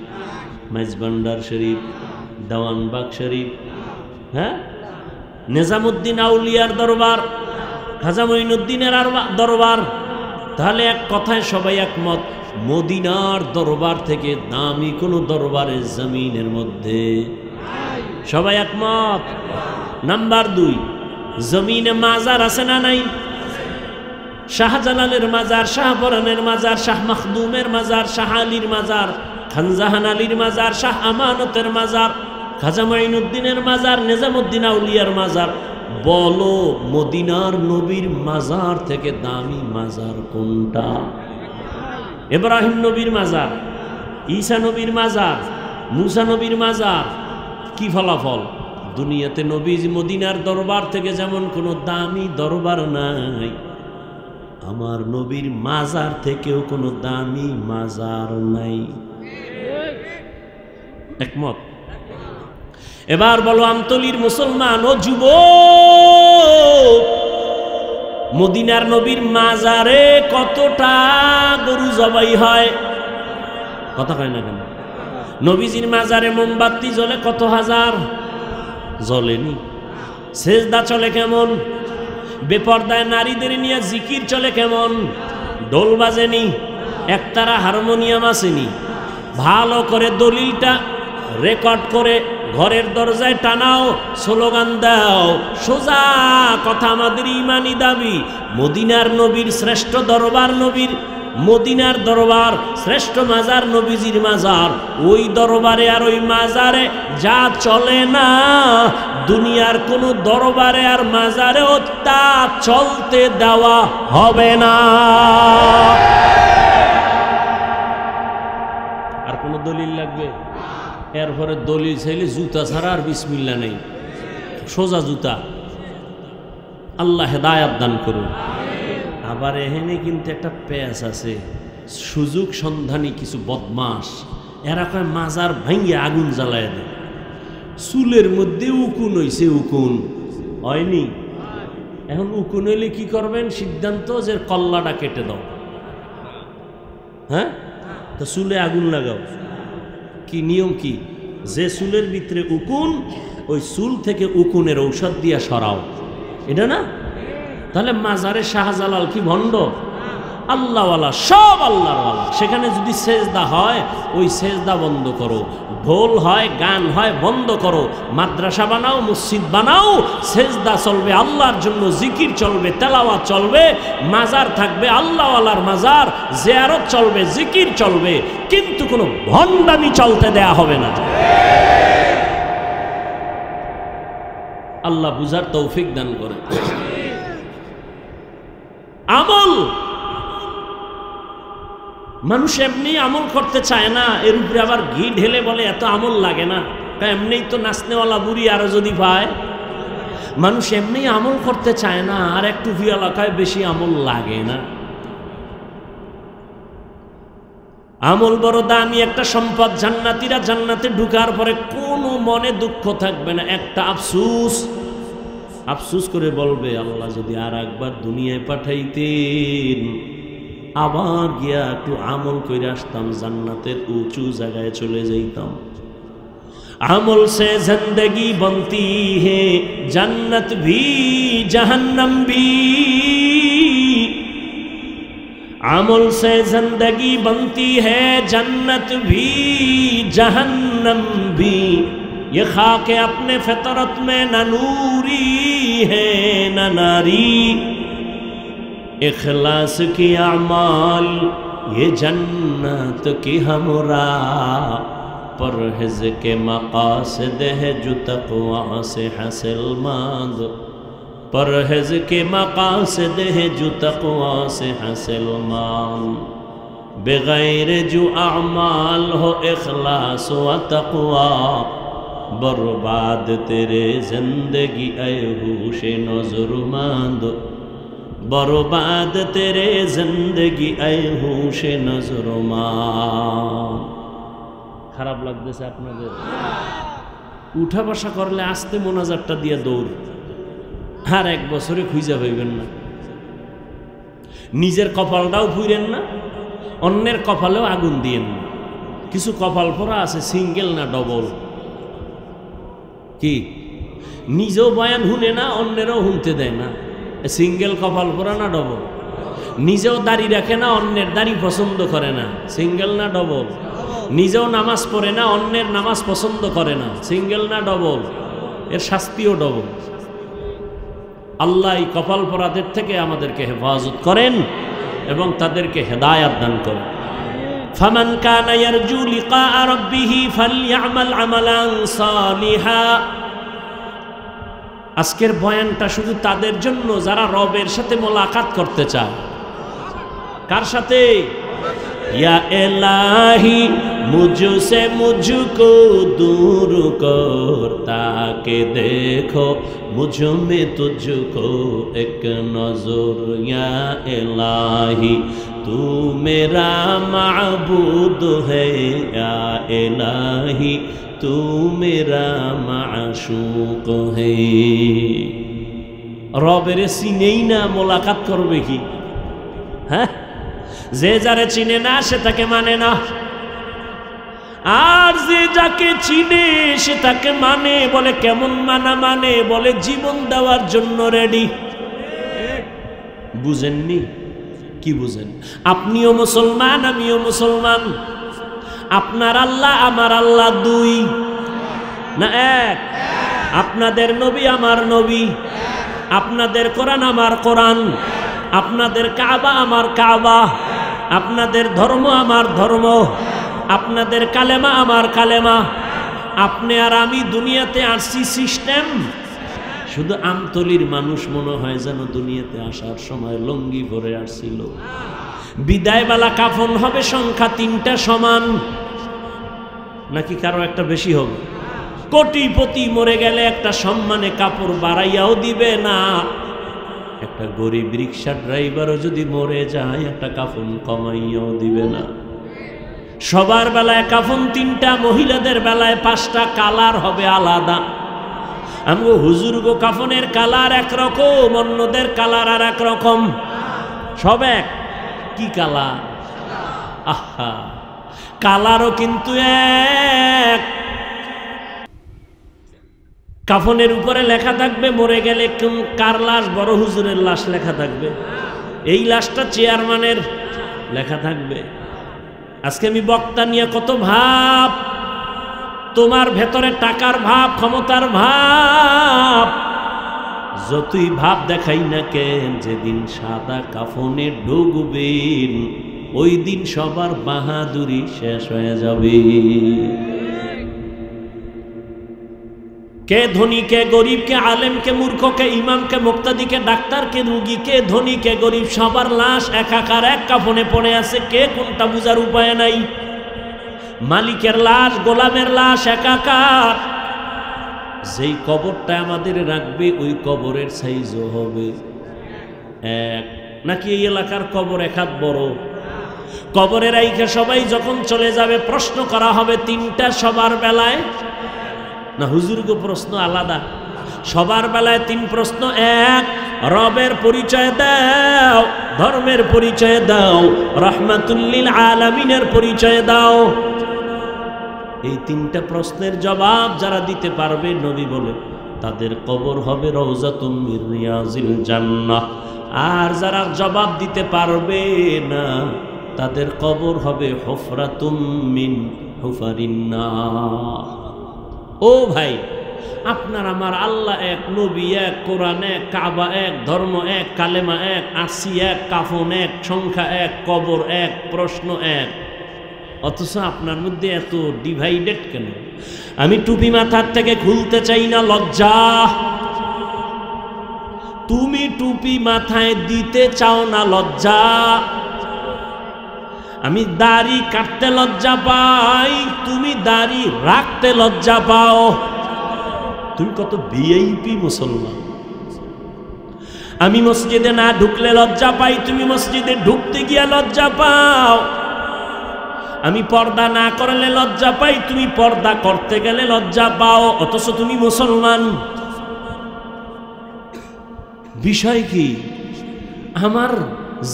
Speaker 1: মেজবান্ডার শরীফ, দেওয়ানবাগ শরীফ, হ্যাঁ, নিজামুদ্দিন আউলিয়ার দরবার, খাজা মঈনুদ্দিনের দরবার। তাহলে এক কথায় সবাই একমত, মদিনার দরবার থেকে দামি কোন দরবারে জমিনের মধ্যে? সবাই একমত। নাম্বার 2, জমিনে মাজার আছে না নাই? শাহজালালের মাজার, শাহপরানের মাজার, শাহ মখদুমের মাজার, শাহ আলীর মাজার, খানজাহান আলীর মাজার, শাহ আমানতের মাজার, খাজা মঈনুদ্দিনের মাজার, নিজামুদ্দিন আউলিয়ার মাজার। বলো মদিনার নবীর মাজার থেকে দামি মাজার কোনটা? ইব্রাহিম নবীর মাজার, ঈসা নবীর মাজার, মুসা নবীর মাজার। কি ফলাফল? দুনিয়াতে নবীজি মদিনার দরবার থেকে যেমন কোনো দামি দরবার নাই, আমার নবীর মাজার থেকেও কোনো দামি মাজার নাই। একমত? এবার বলো আমতলির মুসলমান ও যুবক, মদিনার নবীর মাজারে কতটা গরু জবাই হয়? কথা কয় না কেন? নবীজির মাজারে মোমবাতি জ্বলে কত হাজার? জ্বলেনি। সেজদা চলে কেমন? বেপর্দায় নারীদের নিয়ে জিকির চলে কেমন? ঢোল বাজেনি। একতারা হারমোনিয়াম আসেনি, ভালো করে দলিলটা রেকর্ড করে ঘরের দরজায় টানাও, স্লোগান দাও। সোজা কথা, আমাদের ইমানি দাবি মদিনার নবীর শ্রেষ্ঠ দরবার, নবীর মদিনার দরবার শ্রেষ্ঠ মাজার, নবীজির মাজার, ওই দরবারে আর ওই মাজারে যা চলে না, দুনিয়ার কোনো দরবারে আর মাজারেও তা চলতে দেওয়া হবে না। আর কোনো দলিল লাগবে? এরপরে দলিল চাইলে জুতা ছাড়া আর বিসমিল্লাহ নেই, সোজা জুতা। আল্লাহ হেদায়াত দান করুন। আবার এখানে কিন্তু একটা পেঁচ আছে, সুযোগ সন্ধানী কিছু বদমাস, এরা কয় মাজার ভাঙ্গে আগুন জ্বালায় দেয়। চুলের মধ্যে উকুন হইছে, উকুন হয়নি, এখন উকুন হইলে কি করবেন? সিদ্ধান্ত যে কল্লাটা কেটে দাও। হ্যাঁ, তো চুলে আগুন লাগাও। কি নিয়ম? কি যে চুলের ভিতরে উকুন, ওই চুল থেকে উকুনের ঔষধ দিয়া সরাও, এটা না? তাহলে মাজারে শাহজালাল কি ভণ্ড? আল্লাহওয়ালা, সব আল্লাহওয়ালা। সেখানে যদি সেজদা হয়, ওই সেজদা বন্ধ করো। ঢোল হয়, গান হয়, বন্ধ করো। মাদ্রাসা বানাও, মসজিদ বানাও, সেজদা চলবে আল্লাহর জন্য, জিকির চলবে, তেলাওয়াত চলবে, মাজার থাকবে আল্লাহওয়ালার মাজার, জিয়ারত চলবে, জিকির চলবে, কিন্তু কোনো ভণ্ডামি চলতে দেয়া হবে না। আল্লাহ বুঝার তৌফিক দান করে। আমল, মানুষ এমনি আমল করতে চায় না, এর উপরে আবার ঘি ঢেলে বলে এত আমল লাগে না। এমনি তো নাচনেওয়ালা বুড়ি আরো যদি পায়। মানুষ এমনি আমল করতে চায় না, আর একটু ভিয়ালাকায় বেশি আমল লাগে না। আমল বড় দামি একটা সম্পদ। জান্নাতীরা জান্নাতে ঢুকার পরে কোনো মনে দুঃখ থাকবে না, একটা আফসুস, আফসুস করে বলবে, আল্লাহ যদি আর একবার দুনিয়ায় পাঠাইতেন, আবার গিয়া একটু আমল করে আসতাম, জান্নাতের উঁচু জায়গায় চলে যাইতাম। আমল সে জিंदगी बनती है, जन्नत भी जहन्नम भी। আমল से जिंदगी बनती है, जन्नत भी जहन्नम भी। ये खाके अपने फितरत में न नूरी है न नारी। इखलास की अमाल ये जन्नत की हमरा, परहेज के मकासद है जो तक़वा से हासिल मंद। परहेज के मकासद है जो तक़वा से हासिल मंद। बगैर जो अमाल हो इखलास व तक़वा, बर्बाद तेरे जिंदगी ऐ होश नज़रमंद। बर्बाद तेरे जिंदगी ऐ होश नज़रमंद। খারাপ লাগতেছে আপনাদের? উঠা বসা করলে আস্তে মোনাজাতটা দিয়ে দৌড়, আর এক বছরে খুঁজা পাইবেন না। নিজের কপালটাও ফুইরেন না, অন্যের কপালেও আগুন দিয়েন না। কিছু কপাল পরা আছে সিঙ্গেল না ডবল। কি নিজেও বয়ান শুনে না, অন্যেরও শুনতে দেয় না। সিঙ্গেল কপাল পরা না ডবল? নিজেও দাড়ি রাখে না, অন্যের দাড়ি পছন্দ করে না, সিঙ্গেল না ডবল? নিজেও নামাজ পড়ে না, অন্যের নামাজ পছন্দ করে না, সিঙ্গেল না ডবল? এর শাস্তিও ডবল। আল্লাহ এই কপাল পরাদের থেকে আমাদেরকে হেফাজত করেন এবং তাদেরকে হেদায়াত দান করেন। ফামান কানা ইয়ারজু লিকা রাব্বিহি ফালইআমাল আমালান সালিহা। আজকের বয়ানটা শুধু তাদের জন্য যারা রবের সাথে মোলাকাত করতে চায়। কার সাথে? या इलाही मुझसे मुझको दूर कर, ताकि देखो मुझ में तुझको एक नजर। या इलाही तू मेरा माबूद है, या इलाही तू मेरा माशूक है। রবের চিনেই না, মোলাকাত করবে কি? হ্যাঁ, যে যারে চিনে না সে তাকে মানে না, আর যে যাকে চিনে সে তাকে মানে। বলে কেমন মানা? মানে বলে জীবন দেওয়ার জন্য রেডি। বুঝেননি? কি বুঝেন? আপনিও মুসলমান, আমিও মুসলমান। আপনার আল্লাহ আমার আল্লাহ দুই না এক? আপনাদের নবী আমার নবী, আপনাদের কোরআন আমার কোরআন, আপনাদের কাবা আমার কাবা, আপনাদের ধর্ম আমার ধর্ম, আপনাদের কালেমা আমার কালেমা। আপনি আর আমি দুনিয়াতে আসছি সিস্টেম। শুধু আমতলির মানুষ মনে হয় যেন দুনিয়াতে আসার সময় লঙ্গি পরে আসছিল। বিদায়বেলা কাফন হবে সংখ্যা 3টা সমান, নাকি কারো একটা বেশি হবে? কোটিপতি মরে গেলে একটা সম্মানে কাপড় বাড়াইয়াও দিবে না, একটা গরিব রিক্সা ড্রাইভারও যদি মরে যায় একটা কাফন কমাইয়াও দিবে না। সবার বেলায় কাফন 3টা, মহিলাদের বেলায় 5টা, কালার হবে আলাদা। আমগো হুজুরগো কাফনের কালার একরকম, অন্যদের কালার আর একরকম, সব এক। কি কালার? আহা, কালারও কিন্তু এক। কাফনের উপরে লেখা থাকবে মরে গেলে কার লাশ, বড় হুজুরের লাশ লেখা থাকবে, এই লাশটা চেয়ারম্যানের লেখা থাকবে। আজকে আমি বক্তা নিয়ে কত ভাব, তোমার ভেতরে টাকার ভাব, ক্ষমতার ভাব, যতই ভাব দেখাই না কেন, যেদিন সাদা কাফনে ঢুকবেন ওই দিন সবার বাহাদুরি শেষ হয়ে যাবে। কে ধনী কে গরিব, কে আলেম কে মূর্খ, কে ইমাম কে মুক্তাদি, কে ডাক্তার কে রুগী, কে ধনী কে গরিব, সবার লাশ একাকার এক কাফনে পড়ে আছে। কে কোনটা বুঝার উপায় নাই। মালিকের লাশ, গোলামের লাশ একাকার। যেই কবরটা আমাদের রাখবে ওই কবরের সাইজও হবে এক, নাকি এই এলাকার কবর এক হাত বড়? কবরের রাইখে সবাই যখন চলে যাবে প্রশ্ন করা হবে 3টা সবার বেলায়, না হুজুরগো প্রশ্ন আলাদা? সবার বেলায় 3 প্রশ্ন। এক, রবের পরিচয় দাও, ধর্মের পরিচয় দাও, রাহমাতুল লিল আলামিনের পরিচয় দাও। এই 3টা প্রশ্নের জবাব যারা দিতে পারবে, নবী বলে তাদের কবর হবে রওজাতুম মির রিয়াজিল জান্নাহ। আর যারা জবাব দিতে পারবে না তাদের কবর হবে হুফরাতুম মিন হুফারিন নার। ও ভাই, আপনার আমার আল্লাহ এক, নবী এক, কোরআন এক, কাবা এক, ধর্ম এক, কালেমা এক, আসি এক, কাফন এক, সংখ্যা এক, কবর এক, প্রশ্ন এক, অথচ আপনার মধ্যে এত ডিভাইডেড কেন? আমি টুপি মাথার থেকে খুলতে চাই না, লজ্জা। তুমি টুপি মাথায় দিতে চাও না, লজ্জা। আমি দাড়ি কাটতে লজ্জা পাই, তুমি দাড়ি রাখতে লজ্জা পাও। তুমি কত ভিআইপি মুসলমান। আমি মসজিদে না ঢুকলে লজ্জা পাই, তুমি মসজিদে ঢুকতে গিয়া লজ্জা পাও। আমি পর্দা না করলে লজ্জা পাই, তুমি পর্দা করতে গেলে লজ্জা পাও, অথচ তুমি মুসলমান। বিষয় কি? আমার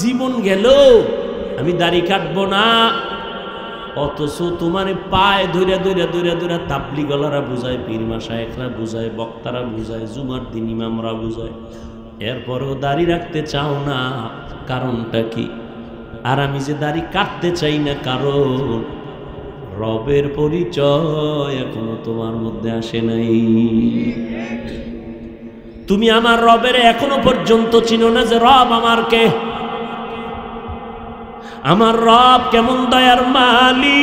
Speaker 1: জীবন গেল, আমি দাড়ি কাটবো না, অথচ তোমার পায়ে ধরে ধরে ধরে ধরে তাবলিগলারা বুঝায়, পীর মাশায়েখরা বুঝায়, বক্তারা বুঝায়, জুমার দিন ইমামরা বুঝায়, এরপরেও দাড়ি রাখতে চাও না। কারণটা কি? আর আমি যে দাড়ি কাটতে চাই না, কারণ রবের পরিচয় এখনো তোমার মধ্যে আসে নাই। তুমি আমার রবের এখনো পর্যন্ত চিনো না যে রব আমার কে। আমার রব কেমন দয়ার মালিক,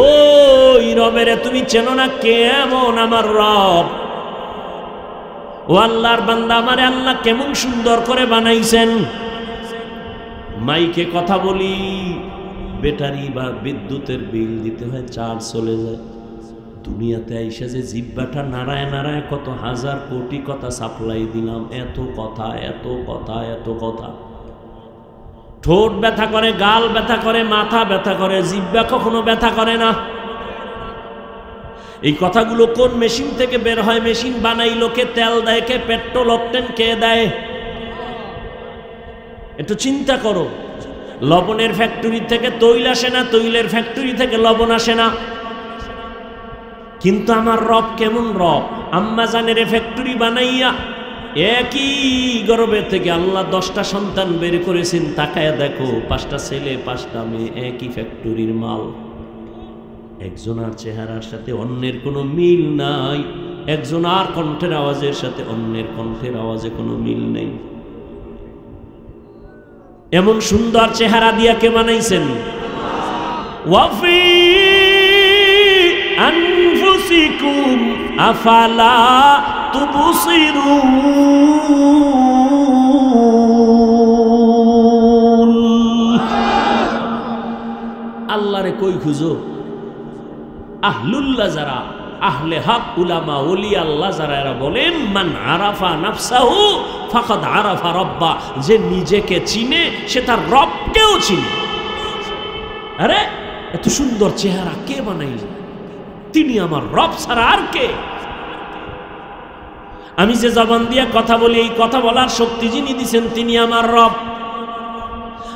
Speaker 1: ওই রবেরে তুমি চেনো না কেমন আমার রব। ও আল্লাহর বান্দা, আমারে আল্লাহ কেমন সুন্দর করে বানাইছেন। মাইকে কথা বলি, ব্যাটারি বা বিদ্যুতের বিল দিতে হয়, চার্জ চলে যায়। দুনিয়াতে আইসা যে জিব্বাটা নাড়ায় নাড়ায় কত হাজার কোটি কথা সাপ্লাই দিলাম, এত কথা এত কথা এত কথা। ঠোঁট ব্যথা করে, গাল ব্যথা করে, মাথা ব্যথা করে, জিব্বা কখনো ব্যথা করে না। এই কথাগুলো কোন মেশিন থেকে বের হয়? মেশিন বানাইলো কে? তেল দেয় কে? পেট্রোল অকটেন কে দেয়? একটু চিন্তা করো। লবণের ফ্যাক্টরি থেকে তৈল আসে না, তৈলের ফ্যাক্টরি থেকে লবণ আসে না। কিন্তু আমার রব কেমন রব? আম্মা জানের ফ্যাক্টরি বানাইয়া একই গর্ভে থেকে আল্লাহ 10টা সন্তান বের করেছেন। তাকায় দেখো, 5টা ছেলে 5টা মেয়ে, একই ফ্যাক্টরির মাল। একজনের চেহারার সাথে অন্যের কোনো মিল নাই, একজনের কণ্ঠের আওয়াজের সাথে অন্যের কণ্ঠের আওয়াজে কোনো মিল নেই। এমন সুন্দর চেহারা দিয়া কে বানাইছেন? ওয়াফি আনফুসিকুম আফালা তুবসিরুন। আল্লাহরে কই খুঁজো? আহলুল্লাহ যারা, আহলে হক উলামা ওলি আল্লাহ যারা, এরা বলেন মান আরাফা নাফসাহু ফাকাদ আরাফা রব্বা, যে নিজেকে চিনে সে তার রবকেও চিনে। আরে এত সুন্দর চেহারা কে বানাইল? তিনি আমার রব ছাড়া আর কে? আমি যে জবান দিয়ে কথা বলি, এই কথা বলার শক্তি যিনি দিছেন তিনি আমার রব।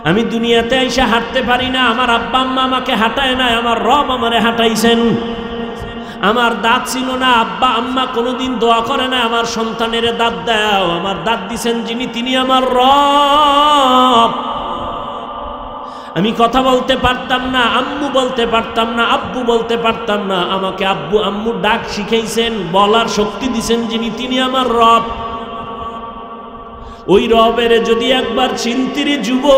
Speaker 1: আমি দুনিয়াতে এসে হাঁটতে পারি না, আমার আব্বা আম্মা আমাকে হাঁটায় না, আমার রব আমারে হাঁটাইছেন। আমার দাঁত ছিল না, আব্বা আম্মা কোনোদিন দোয়া করে না আমার সন্তানের দাঁত দাও, আমার দাঁত দিছেন যিনি তিনি আমার রব। আমি কথা বলতে পারতাম না, আম্মু বলতে পারতাম না, আব্বু বলতে পারতাম না, আমাকে আব্বু আম্মু ডাক শিখাইছেন, বলার শক্তি দিছেন যিনি তিনি আমার রব। ওই রবের যদি একবার চিন্তির যুবক,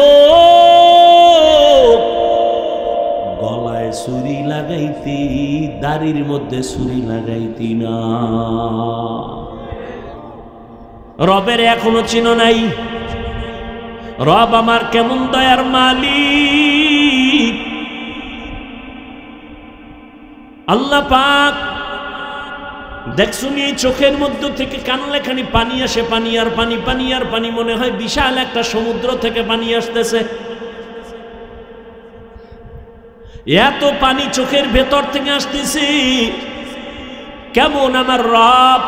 Speaker 1: গলায় ছুরি লাগাইতি, দাড়ির মধ্যে ছুরি লাগাইতি না। রবের এখনো চিনো নাই? রব আমার কেমন দয়ার মালিক। আল্লাহ পাক দেখছুনি, এই চোখের মধ্য থেকে কানলে খানি পানি আসে, পানি আর পানি, পানি আর পানি, মনে হয় বিশাল একটা সমুদ্র থেকে পানি আসতেছে। এত পানি চোখের ভেতর থেকে আসতেছে। কেমন আমার রব?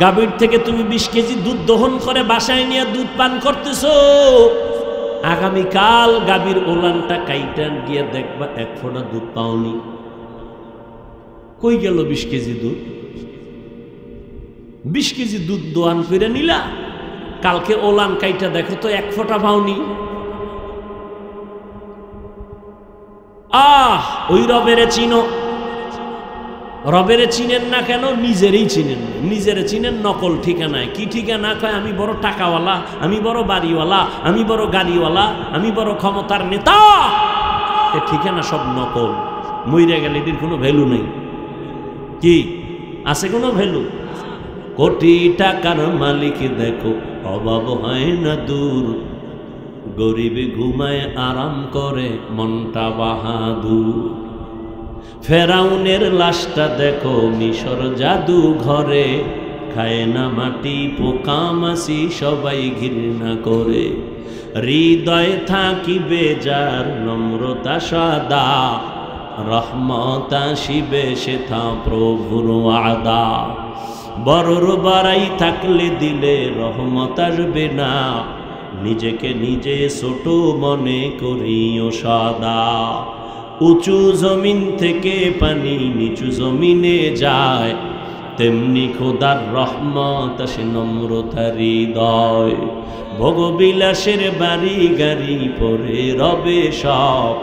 Speaker 1: গাভীর থেকে তুমি 20 কেজি দুধ দহন করে বাসায় নিয়ে দুধ পান করতেছো, আগামীকাল গাভীর ওলানটা কাইটা গিয়ে দেখবা 1 ফোঁটা দুধ পাওনি। কই গেল 20 কেজি দুধ? 20 কেজি দুধ দোয়ান করে নিলা, কালকে ওলান কাইটা দেখো তো 1 ফোঁটা পাওনি। ওই রবেরে চিনো। রবেরে চিনেন না কেন? নিজেরই চিনেন। নিজেরে চিনেন নকল ঠিকানায়। কি ঠিকানা? কয় আমি বড় টাকাওয়ালা, আমি বড় বাড়িওয়ালা, আমি বড় গাড়িওয়ালা, আমি বড় ক্ষমতার নেতা। এ ঠিকানা সব নকল। মইরা গেলে এটির কোনো ভ্যালু নেই। কি আছে কোনো ভ্যালু? কোটি টাকার মালিক দেখো, অভাব হয় না দূর, গরিব ঘুমায় আরাম করে মনটা বাহাদুর। ফেরাউনের লাশটা দেখো মিশর জাদু ঘরে, খায় না মাটি পোকা মাছি সবাই ঘৃণা করে। হৃদয় থাকিবে যার নম্রতা সদা, রহমত আসিবে সেথা প্রভুর আদা। বড়র বাড়াই থাকলে দিলে রহমত আসবে না, নিজেকে নিজে ছোট মনে করিও সদা। উঁচু জমিন থেকে পানি নিচু জমিনে যায়, তেমনি খোদার রহমত আসে নম্রতার হৃদয়। ভোগবিলাসের বাড়ি গাড়ি পরে রবে সব,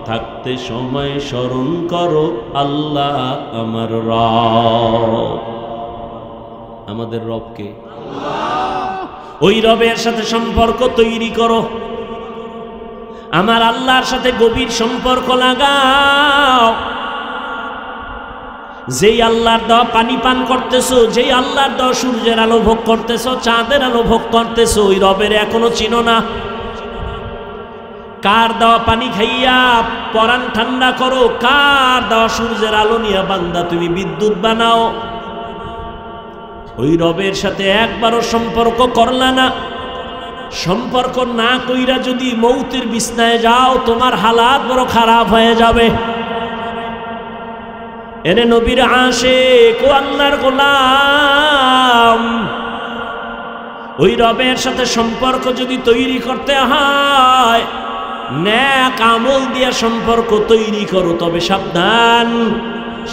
Speaker 1: থাকতে সময় স্মরণ করো আল্লাহ আমার রব। আমাদের রবকে, ওই রবের সাথে সম্পর্ক তৈরি করো। আমার আল্লাহর সাথে গভীর সম্পর্ক লাগাও। যেই আল্লাহর দেওয়া পানি পান করতেছো, যেই আল্লাহর দেওয়া সূর্যের আলো ভোগ করতেছো, চাঁদের আলো ভোগ করতেছো, ওই রবের এখনো চিনো না। কার দেওয়া পানি খাইয়া পরাণ ঠান্ডা করো, কার দেওয়া সূর্যের আলো নিয়ে বান্দা তুমি বিদ্যুৎ বানাও। ওই রবের সাথে একবারও সম্পর্ক করলা না। সম্পর্ক না কইরা যদি মৌতের বিছনায় যাও, তোমার হালাত বড় খারাপ হয়ে যাবে। এরে নবীর আশিক ও আল্লাহর গোলাম, ওই রবের সাথে সম্পর্ক যদি তৈরি করতে হয়, নেক আমল দিয়ে সম্পর্ক তৈরি করো। তবে সাবধান,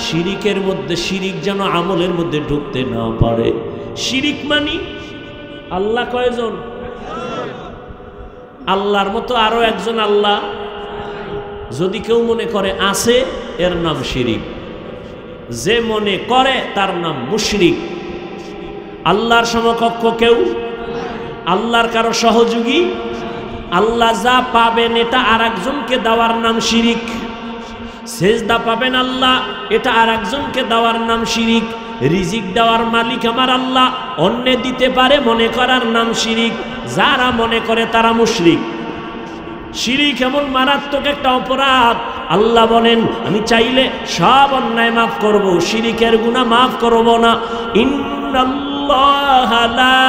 Speaker 1: শিরিকের মধ্যে, শিরিক যেন আমলের মধ্যে ঢুকতে না পারে। শিরিক মানি আল্লাহ কয়জন? আল্লাহর মতো আরো একজন আল্লাহ যদি কেউ মনে করে আছে, এর নাম শিরিক। যে মনে করে তার নাম মুশরিক। আল্লাহর সমকক্ষ কেউ, আল্লাহর কারো সহযোগী, আল্লাহ যা পাবেন এটা আর একজনকে দেওয়ার নাম শিরিক। সেজদা পাবেন আল্লাহ, এটা আর একজনকে দেওয়ার নাম শিরিক। রিজিক দেওয়ার মালিক আমার আল্লাহ, অন্য দিতে পারে মনে করার নাম শিরিক। যারা মনে করে তারা মুশরিক। শিরিক এমন মারাত্মক একটা অপরাধ, আল্লাহ বলেন আমি চাইলে সব অন্যায় মাফ করব, শিরিকের গুনাহ মাফ করব না। ইন্নাল্লাহা লা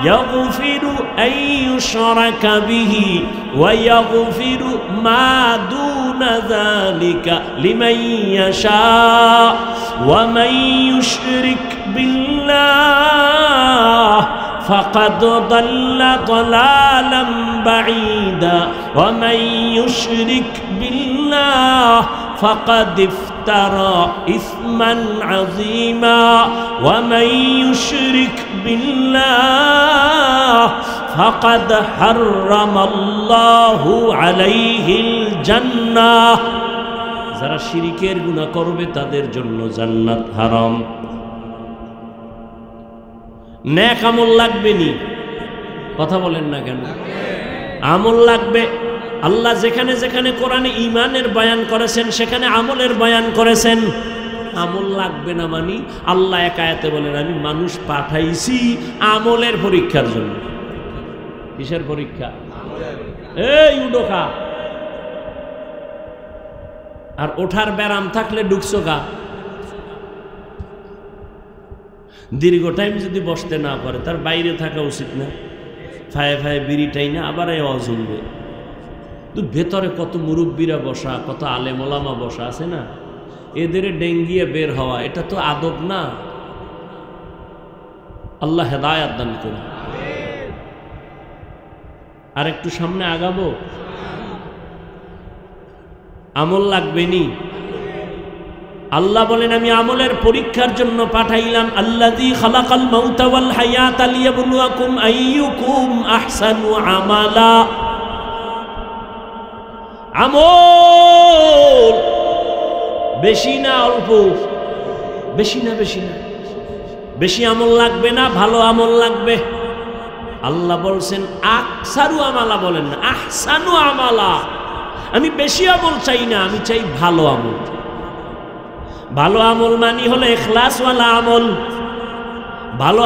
Speaker 1: ইয়াগফিরু আন ইউশরাকা বিহি ওয়া ইয়াগফিরু মা দুনা যালিকা লিমান ইয়াশা ওয়া মান ইউশরিক বিল্লাহ فقد ضل ضلالا بعيدا ومن يشرك بالله فقد افترى إثما عظيما ومن يشرك بالله فقد حرم الله عليه الجنة যারা শিরিকের গুনাহ করবে তাদের জন্য জান্নাত হারাম। নেক আমল লাগবে নি? কথা বলেন না কেন? আমল লাগবে। আল্লাহ যেখানে যেখানে কোরআনে ঈমানের বয়ান করেছেন সেখানে আমলের বয়ান করেছেন। আমল লাগবে না মানি আল্লাহ এক আয়াতে বলেন আমি মানুষ পাঠাইছি আমলের পরীক্ষার জন্য। কিসের পরীক্ষা? এই উডোকা আর ওঠার ব্যারাম থাকলে ঢুকছো কা? দীর্ঘ টাইম যদি বসতে না পারে তার বাইরে থাকা উচিত না? ফায়ে ফায়ে বিড়িটাই না আবার অজুলবে। তো ভেতরে কত মুরব্বীরা বসা, কত আলেম ওলামা বসা আছে না, এদের ডেঙ্গিয়ে বের হওয়া এটা তো আদব না। আল্লাহ হেদায়াত দান করুন। আর একটু সামনে আগাবো। আমল লাগবে নি? আল্লাহ বলেন আমি আমলের পরীক্ষার জন্য পাঠাইলাম। আল্লাযী খালাকাল মাউতা ওয়াল হায়াতা লিয়াবলুয়াকুম আইয়ুকুম আহসানু আমালা। আমল বেশি না অল্প? বেশি না, বেশি না। বেশি আমল লাগবে না, ভালো আমল লাগবে। আল্লাহ বলছেন আকসারু আমালা, বলেন না আহসানু আমালা। আমি বেশি আমল চাই না, আমি চাই ভালো আমল। ভালো আমল মানি হলো ইখলাসওয়ালা আমল। ভালো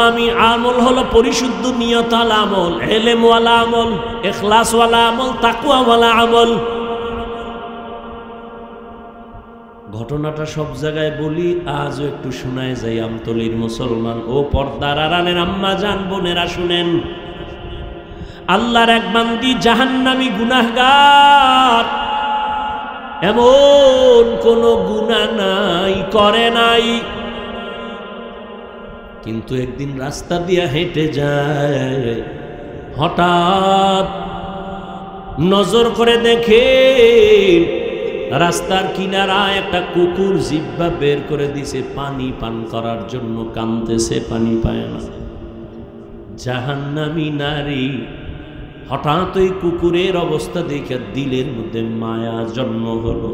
Speaker 1: আমল হলো পরিশুদ্ধ নিয়তওয়ালা আমল, ইলমওয়ালা আমল, ইখলাসওয়ালা আমল, তাকওয়াওয়ালা আমল। ঘটনাটা সব জায়গায় বলি, আজও একটু শোনায় যাই। আমতলির মুসলমান ও পর্দার আড়ালের আম্মা জান বোনেরা শুনেন। আল্লাহর এক বান্দি জাহান্নামী গুনাহগার, এমন কোন গুনাহ নাই, করে নাই, কিন্তু একদিন রাস্তা দিয়ে হেঁটে যায়, হঠাৎ নজর করে দেখে রাস্তার কিনারায় একটা কুকুর জিহ্বা বের করে দিছে পানি পান করার জন্য, কাঁদতেছে, পানি পায় না। জাহান্নামী নারী হঠাৎ ওই কুকুরের অবস্থা দেখে দিলের মধ্যে মায়া জন্ম হলো,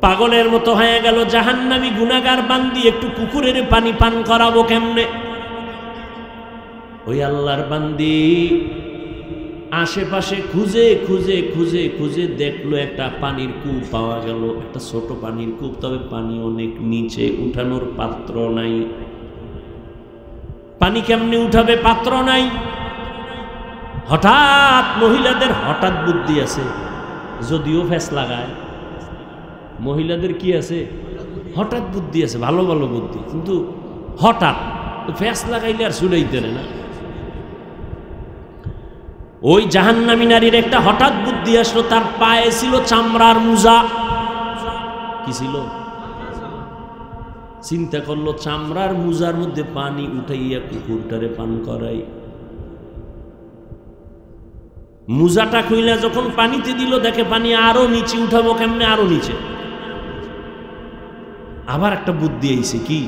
Speaker 1: পাগলের মতো হয়ে গেল। জাহান্নামী গুনাহগার বান্দি একটু কুকুরের পানি পান করাবো কেমনে? ওই আল্লাহর বান্দি আশেপাশে খুঁজে খুঁজে খুঁজে খুঁজে দেখলো একটা পানির কূপ পাওয়া গেল, একটা ছোট পানির কূপ, তবে পানি অনেক নিচে, উঠানোর পাত্র নাই। পানি কেমনে উঠাবে? পাত্র নাই। হঠাৎ মহিলাদের হঠাৎ বুদ্ধি আছে, যদিও ফ্যাস লাগায়। মহিলাদের কি আছে? হঠাৎ বুদ্ধি আছে, ভালো ভালো বুদ্ধি, কিন্তু হঠাৎ ফ্যাস লাগাইলে আর ছুটাইতে না। ওই জাহান্নামী নারীর একটা হঠাৎ বুদ্ধি আসলো, তার পায়ে ছিল চামড়ার মোজা। কি ছিল? চিন্তা করলো চামড়ার মোজার মধ্যে পানি উঠাইয়া কুকুরটারে পান করাই। মোজাটা খুইলা যখন পানিতে দিল, দেখে পানি আরো নিচে, উঠাবো কেমনে? আরো নিচে। আবার একটা বুদ্ধি আইছে, কি?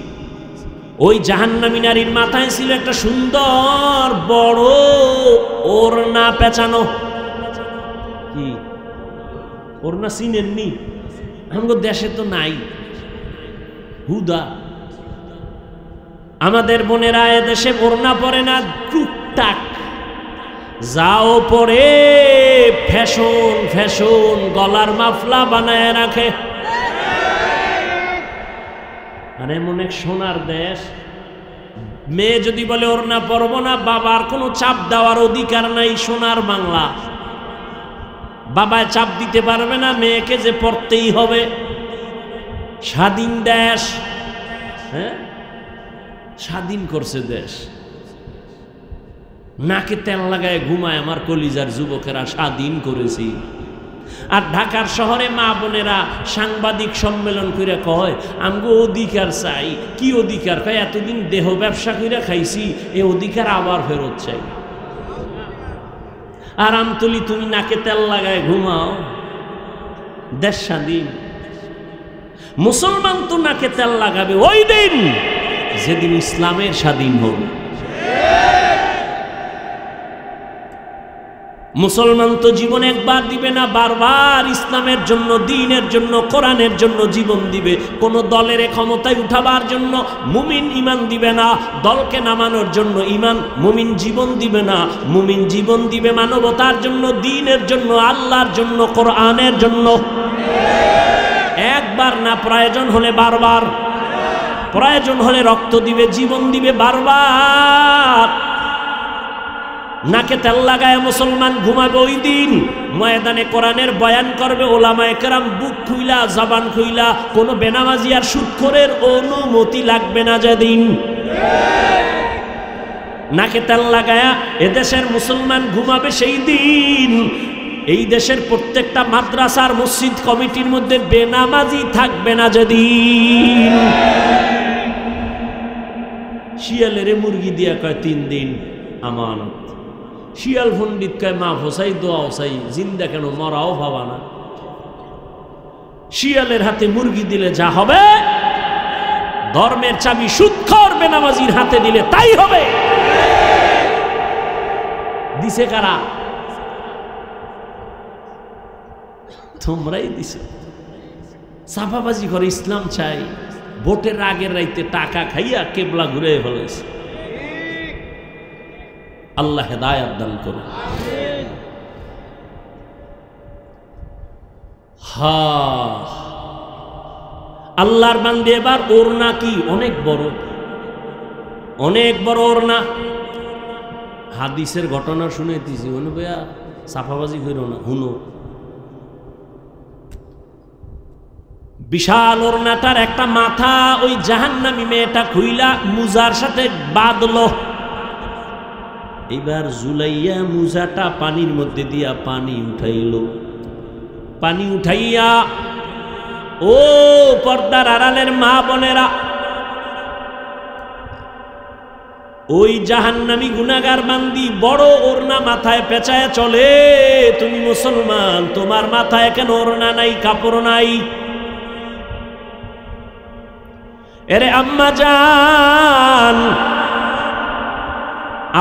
Speaker 1: ওই জাহান্নামী নারীর মাথায় ছিল একটা সুন্দর বড় ওড়না পেঁচানো। কি ওড়না চিনেননি? আমাদের দেশে তো নাই, হুদা। আমাদের বোনেরা এদেশে ওড়না পরে না, টুকটাক যাও পরে ফ্যাশন ফ্যাশন গলার মাফলা বানায় রাখে। আর এমন এক সোনার দেশ, মেয়ে যদি বলে ওড়না পরবো না, বাবার কোনো চাপ দেওয়ার অধিকার নাই। সোনার বাংলা, বাবায় চাপ দিতে পারবে না মেয়েকে যে পড়তেই হবে। স্বাধীন দেশ, হ্যাঁ স্বাধীন করছে দেশ। নাকে তেল লাগায় ঘুমায় আমার কলিজার যুবকেরা, স্বাধীন করেছি। আর ঢাকার শহরে মা বোনেরা সাংবাদিক সম্মেলন করে কয় আমগো অধিকার চাই। কি অধিকার? কয় এতদিন দেহ ব্যবসা করে খাইছি, এ অধিকার আবার ফেরত চাই। আর আমতলি তুমি নাকে তেল লাগায় ঘুমাও, দেশ স্বাধীন। মুসলমান তো নাকে তেল লাগাবে ওই দিন যেদিন ইসলামের স্বাধীন হবে। মুসলমান তো জীবন একবার দিবে না, বারবার ইসলামের জন্য, দ্বীনের জন্য, কোরআনের জন্য জীবন দিবে। কোন দলের ক্ষমতায় উঠাবার জন্য মুমিন ঈমান দিবে না, দলকে নামানোর জন্য ঈমান মুমিন জীবন দিবে না। মুমিন জীবন দিবে মানবতার জন্য, দ্বীনের জন্য, আল্লাহর জন্য, কোরআনের জন্য। একবার না, প্রয়োজন হলে বারবার, প্রয়োজন হলে রক্ত দিবে, জীবন দিবে বারবার। নাকে তেল লাগায় মুসলমান ঘুমাবে ওই দিন। ময়দানে কোরআনের বয়ান করবে ওলামায়ে কেরাম বুক খুইলা, জবান খুইলা। কোনো বেনামাজি আর সুদখোরের অনুমতি লাগবে না যেদিন। নাকে তেল লাগায়া এদেশের মুসলমান ঘুমাবে সেই দিন। এই দেশের প্রত্যেকটা মাদ্রাসার মসজিদ কমিটির মধ্যে বেনামাজি থাকবে না যেদিন। শিয়ালের মুরগি দিয়া কয় 3 দিন আমানত। শিয়াল পণ্ডিত কয় মা ফসাই দোয়া ওসাই, জিন্দা কেন মরাও ভাবা না। শিয়ালের হাতে মুরগি দিলে যা হবে, ধর্মের চাবি সুদখোর বেনামাজির হাতে দিলে তাই হবে। দিছে কারা? তোমরাই দিছে। সাফাবাজি করে ইসলাম চাই, ভোটের আগের রাইতে টাকা খাইয়া কেবলা ঘুরে ফেলেছে। আল্লাহ হেদায়েত দান করুন। আল্লাহর বান্দে এবার ওড়না কি অনেক বড়, অনেক বড় ওড়না। হাদিসের ঘটনা শুনেছি, অনু ভাইয়া সাফাবাজি হইল না, হুনো। বিশাল ওড়নাটার একটা মাথা ওই জাহান্নামী মেয়েটা খুইলা মুজার সাথে বাঁধলো। এবার জুলাইয়া মুজাটা পানির মধ্যে দিয়া পানি উঠাইল। পানি উঠাইয়া ও পর্দার আড়ালের মা বোনেরা, ওই জাহান্নামী গুনাহগার বান্দি বড় ওড়না মাথায় পেঁচায় চলে। তুমি মুসলমান, তোমার মাথায় কেন ওড়না নাই, কাপড় নাই? এরে আম্মা জান,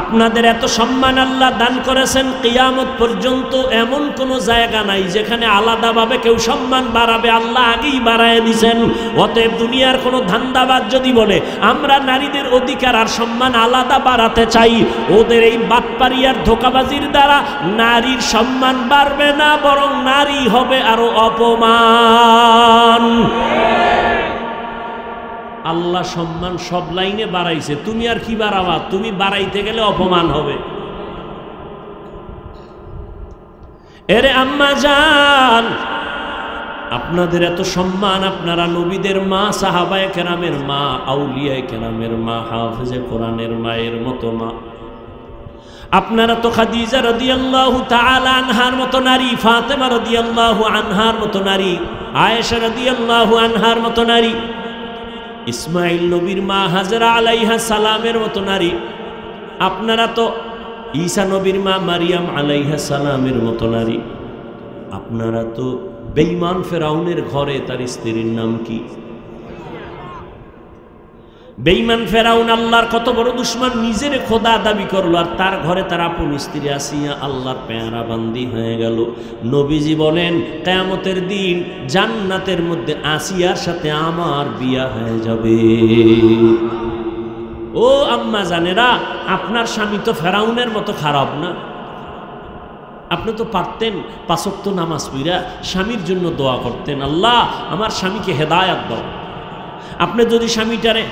Speaker 1: আপনাদের এত সম্মান আল্লাহ দান করেছেন, কিয়ামত পর্যন্ত এমন কোনো জায়গা নাই যেখানে আলাদাভাবে কেউ সম্মান বাড়াবে। আল্লাহ আগেই বাড়ায় দিয়েছেন। অতএব দুনিয়ার কোনো ধান্দাবাজ যদি বলে আমরা নারীদের অধিকার আর সম্মান আলাদা বাড়াতে চাই, ওদের এই বাটপারি আর ধোঁকাবাজির দ্বারা নারীর সম্মান বাড়বে না, বরং নারী হবে আরো অপমান। আল্লাহ সম্মান সব লাইনে বাড়াইছে, তুমি আর কি বাড়াবা? তুমি বাড়াইতে গেলে অপমান হবে। এরে আম্মা জান, আপনাদের এত সম্মান, আপনারা নবীদের মা, সাহাবায়ে কেরামের মা, আউলিয়ায়ে কেরামের মা, হাফেজে কোরআনের মায়ের মতো মা। আপনারা তো খাদিজা রাদিয়াল্লাহু তাআলা আনহার মতো নারী, ফাতেমা রাদিয়াল্লাহু আনহার মতো নারী, আয়েশা রাদিয়াল্লাহু আনহার মতো নারী, ইসমাইল নবীর মা হাজরা আলাইহা সালামের মতো নারী। আপনারা তো ঈসা নবীর মা মারিয়াম আলাইহা সালামের মতো নারী। আপনারা তো বেঈমান ফেরাউনের ঘরে তার স্ত্রীর নাম কি? বেঈমান ফেরাউন আল্লাহর কত বড় দুশমন, নিজের খোদা দাবি করলো, আর তার ঘরে তার আপন স্ত্রী আসিয়া আল্লাহর পেয়ারা বান্দি হয়ে গেল। নবীজি বলেন কিয়ামতের দিন জান্নাতের মধ্যে আসিয়ার সাথে আমার বিয়া হয়ে যাবে। ও আম্মা জানেরা, আপনার স্বামী তো ফেরাউনের মতো খারাপ না। আপনি তো পারতেন 5 ওয়াক্ত নামাজ পড়া স্বামীর জন্য দোয়া করতেন, আল্লাহ আমার স্বামীকে হেদায়াত দাও। আপনি যদি স্বামীটারে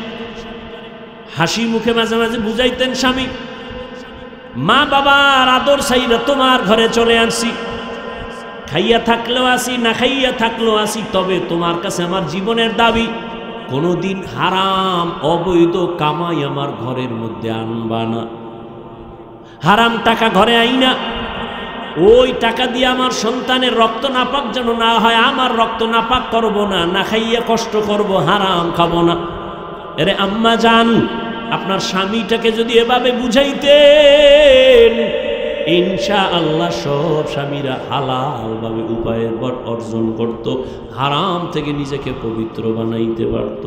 Speaker 1: হাসি মুখে মাঝে মাঝে বুঝাইতেন, স্বামী মা বাবার আদর চাইরা তোমার ঘরে চলে আসছি, খাইয়া থাকলেও আসি না খাইয়া থাকলেও আসি, তবে তোমার কাছে আমার জীবনের দাবি কোনোদিন হারাম অবৈধ কামাই আমার ঘরের মধ্যে আনবা না। হারাম টাকা ঘরে আইনা ওই টাকা দিয়ে আমার সন্তানের রক্ত নাপাক যেন না হয়, আমার রক্ত নাপাক করব না, না খাইয়া কষ্ট করব, হারাম খাবো না। এরে আম্মা জান, আপনার স্বামীটাকে যদি এভাবে বুঝাইতেন, ইনশাআল্লাহ সব স্বামীরা হালালভাবে উপায়ের পর অর্জন করত, হারাম থেকে নিজেকে পবিত্র বানাইতে পারত।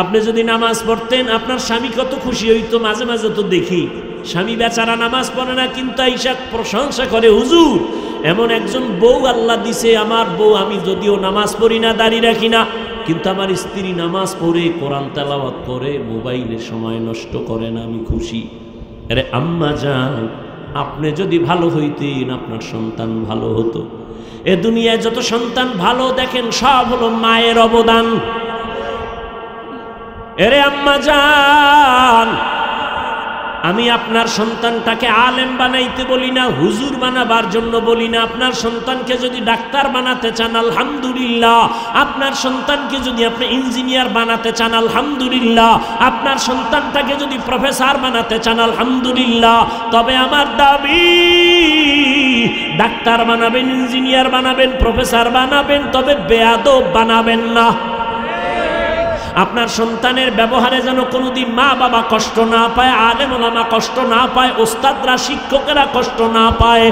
Speaker 1: আপনি যদি নামাজ পড়তেন, আপনার স্বামী কত খুশি হইতো। মাঝে মাঝে তো দেখি স্বামী বেচারা নামাজ পড়ে না, কিন্তু আইসা প্রশংসা করে, হুজুর এমন একজন বউ আল্লাহ দিছে, আমার বউ, আমি যদিও নামাজ পড়ি না, দাড়ি রাখি না, কিন্তু আমার স্ত্রী নামাজ পড়ে, কোরআন তেলাওয়াত করে, মোবাইলে সময় নষ্ট করে না, আমি খুশি। আরে আম্মা জান, আপনি যদি ভালো হইতেন আপনার সন্তান ভালো হতো। এ দুনিয়ায় যত সন্তান ভালো দেখেন সব হলো মায়ের অবদান। এরে আম্মা জান, আমি আপনার সন্তানটাকে আলেম বানাইতে বলি না, হুজুর বানাবার জন্য বলি না। আপনার সন্তানকে যদি ডাক্তার বানাতে চান আলহামদুলিল্লাহ, আপনার সন্তানকে যদি আপনি ইঞ্জিনিয়ার বানাতে চান আলহামদুলিল্লাহ, আপনার সন্তানটাকে যদি প্রফেসর বানাতে চান আলহামদুলিল্লাহ, তবে আমার দাবি ডাক্তার বানাবেন, ইঞ্জিনিয়ার বানাবেন, প্রফেসর বানাবেন, তবে বেয়াদব বানাবেন না। আপনার সন্তানের ব্যবহারে যেন কোনোদিন মা বাবা কষ্ট না পায়, আলেম ওলামা কষ্ট না পায়, ওস্তাদরা শিক্ষকেরা কষ্ট না পায়।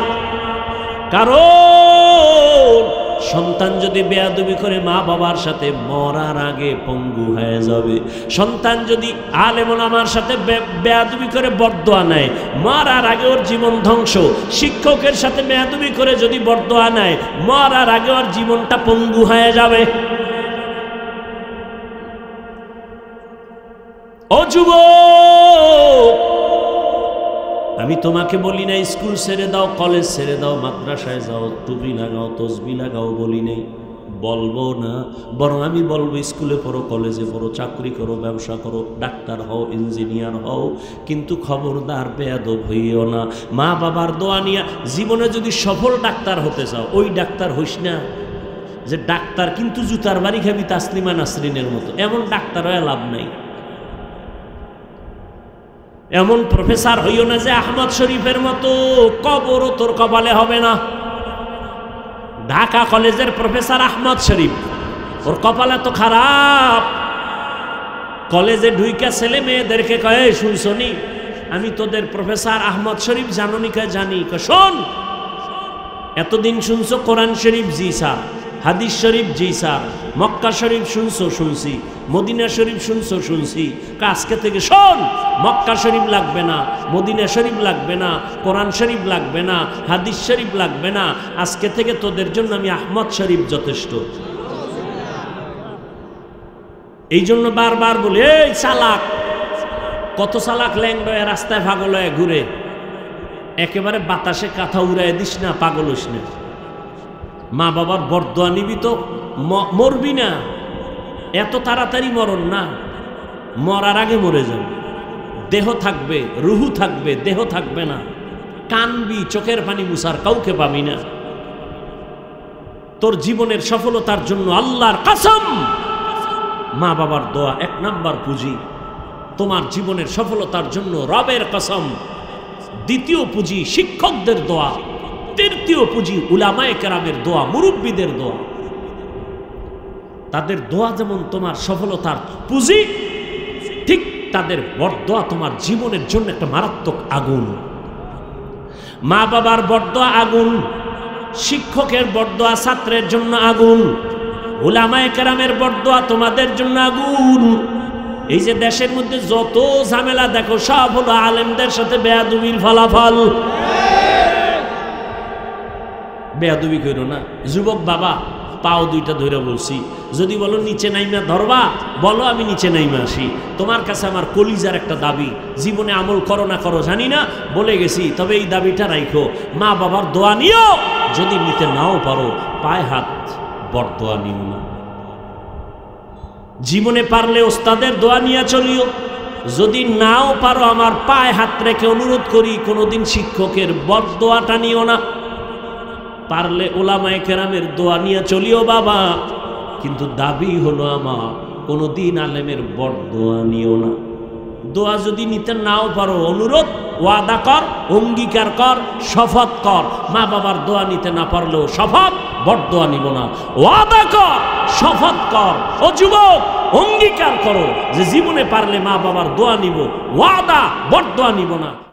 Speaker 1: কারণ সন্তান যদি বেয়াদবি করে মা বাবার সাথে মরার আগে পঙ্গু হয়ে যাবে। সন্তান যদি আলেম ওলামার সাথে বেয়াদবি করে বরদোয়া নেয়, মরার আগে ওর জীবন ধ্বংস। শিক্ষকের সাথে বেয়াদবি করে যদি বরদোয়া নেয়, মরার আগে ওর জীবনটা পঙ্গু হয়ে যাবে। ও যুবক, আমি তোমাকে বলি না স্কুল ছেড়ে দাও, কলেজ ছেড়ে দাও, মাদ্রাসায় যাও, টুপি লাগাও, তসবি লাগাও, বলি নাই, বলবো না। বরং আমি বলবো স্কুলে পড়ো, কলেজে পড়ো, চাকরি করো, ব্যবসা করো, ডাক্তার হও, ইঞ্জিনিয়ার হও, কিন্তু খবরদার বেয়াদব হইও না। মা বাবার দোয়া নিয়ে জীবনে যদি সফল ডাক্তার হতে চাও, ওই ডাক্তার হইস না যে ডাক্তার কিন্তু জুতার বাড়ি খাবি তাসলিমা নাসরিনের মতো, এমন ডাক্তার হয়ে লাভ নাই। এমন প্রফেসর হইও না যে আহমদ শরীফের মতো, কবরও তোর কপালে হবে না। ঢাকা কলেজের প্রফেসর আহমদ শরীফ, ওর কপালে তো খারাপ। কলেজে ঢুইকা ছেলে মেয়েদেরকে কয়ে, শুনছনি আমি তোদের প্রফেসর আহমদ শরীফ, জাননি? কয় জানি। কয় শোন, এতদিন শুনছো কোরআন শরীফ? জি স্যার। হাদিস শরীফ? জি স্যার। মক্কা শরীফ শুনছো? শুনছি। মদিনা শরীফ শুনছো? শুনছি। আজকে থেকে শোন, মক্কা শরীফ লাগবে না, মদিনা শরীফ লাগবে না, কোরআন শরীফ লাগবে না, হাদিস শরীফ লাগবে না, আজকে থেকে তোদের জন্য আমি আহমদ শরীফ যথেষ্ট। এই জন্য বারবার বলি, এই চালাক, কত চালাক ল্যাংড়া রাস্তায় পাগল হয়ে ঘুরে, একেবারে বাতাসে কাঁথা উড়াই দিস না, পাগল হইস না। মা বাবার বরদোয়া নিবি তো মরবি না, এত তাড়াতাড়ি মরণ না, মরার আগে মরে যাবে। দেহ থাকবে, রুহু থাকবে, দেহ থাকবে না। কানবি, চোখের পানি মুছার কাউকে পাবি না। তোর জীবনের সফলতার জন্য আল্লাহর কসম, মা বাবার দোয়া 1 নাম্বার পুঁজি। তোমার জীবনের সফলতার জন্য রবের কসম। দ্বিতীয় পুঁজি শিক্ষকদের দোয়া। তৃতীয় পুঁজি উলামায়ে কেরামের দোয়া, মুরব্বীদের দোয়া। তাদের দোয়া যেমন তোমার সফলতার পুঁজি, ঠিক তাদের বরদোয়া তোমার জীবনের জন্য একটা মারাত্মক আগুন। মা বাবার বরদোয়া আগুন, শিক্ষকের বরদোয়া ছাত্রের জন্য আগুন, উলামায়ে কেরামের বরদোয়া তোমাদের জন্য আগুন। এই যে দেশের মধ্যে যত ঝামেলা দেখো সব হলো আলেমদের সাথে বেয়াদবির ফলাফল। বেয়াদবি কইরো না যুবক বাবা, পাও দুইটা ধরে বলছি, যদি বলো নিচে নাইমা ধরবা বলো, আমি নিচে নাইমা আসি। তোমার কাছে আমার কলিজার একটা দাবি, জীবনে আমল করো না করো জানি না, বলে গেছি, তবে এই দাবিটা রাখো, মা বাবার দোয়া নিও, যদি নিতে নাও পারো পায়ে হাত বরদোয়া নিও না। জীবনে পারলে ওস্তাদের দোয়া নিয়ে চলিও, যদি নাও পারো আমার পায়ে হাত রেখে অনুরোধ করি কোনোদিন শিক্ষকের বরদোয়াটা নিও না। পারলে ওলামায়ে কেরামের দোয়া নিয়ে চলিও বাবা, কিন্তু দাবি হলো আমার কোনোদিন আলেমের বরদোয়া নিও না। দোয়া যদি নিতে নাও পারো অনুরোধ, ওয়াদা কর, অঙ্গীকার কর, শপথ কর, মা বাবার দোয়া নিতে না পারলেও শপথ, বরদোয়া নিব না। ওয়াদা কর, শপথ কর, ও যুবক অঙ্গীকার করো যে জীবনে পারলে মা বাবার দোয়া নিব, ওয়াদা বরদোয়া নিব না।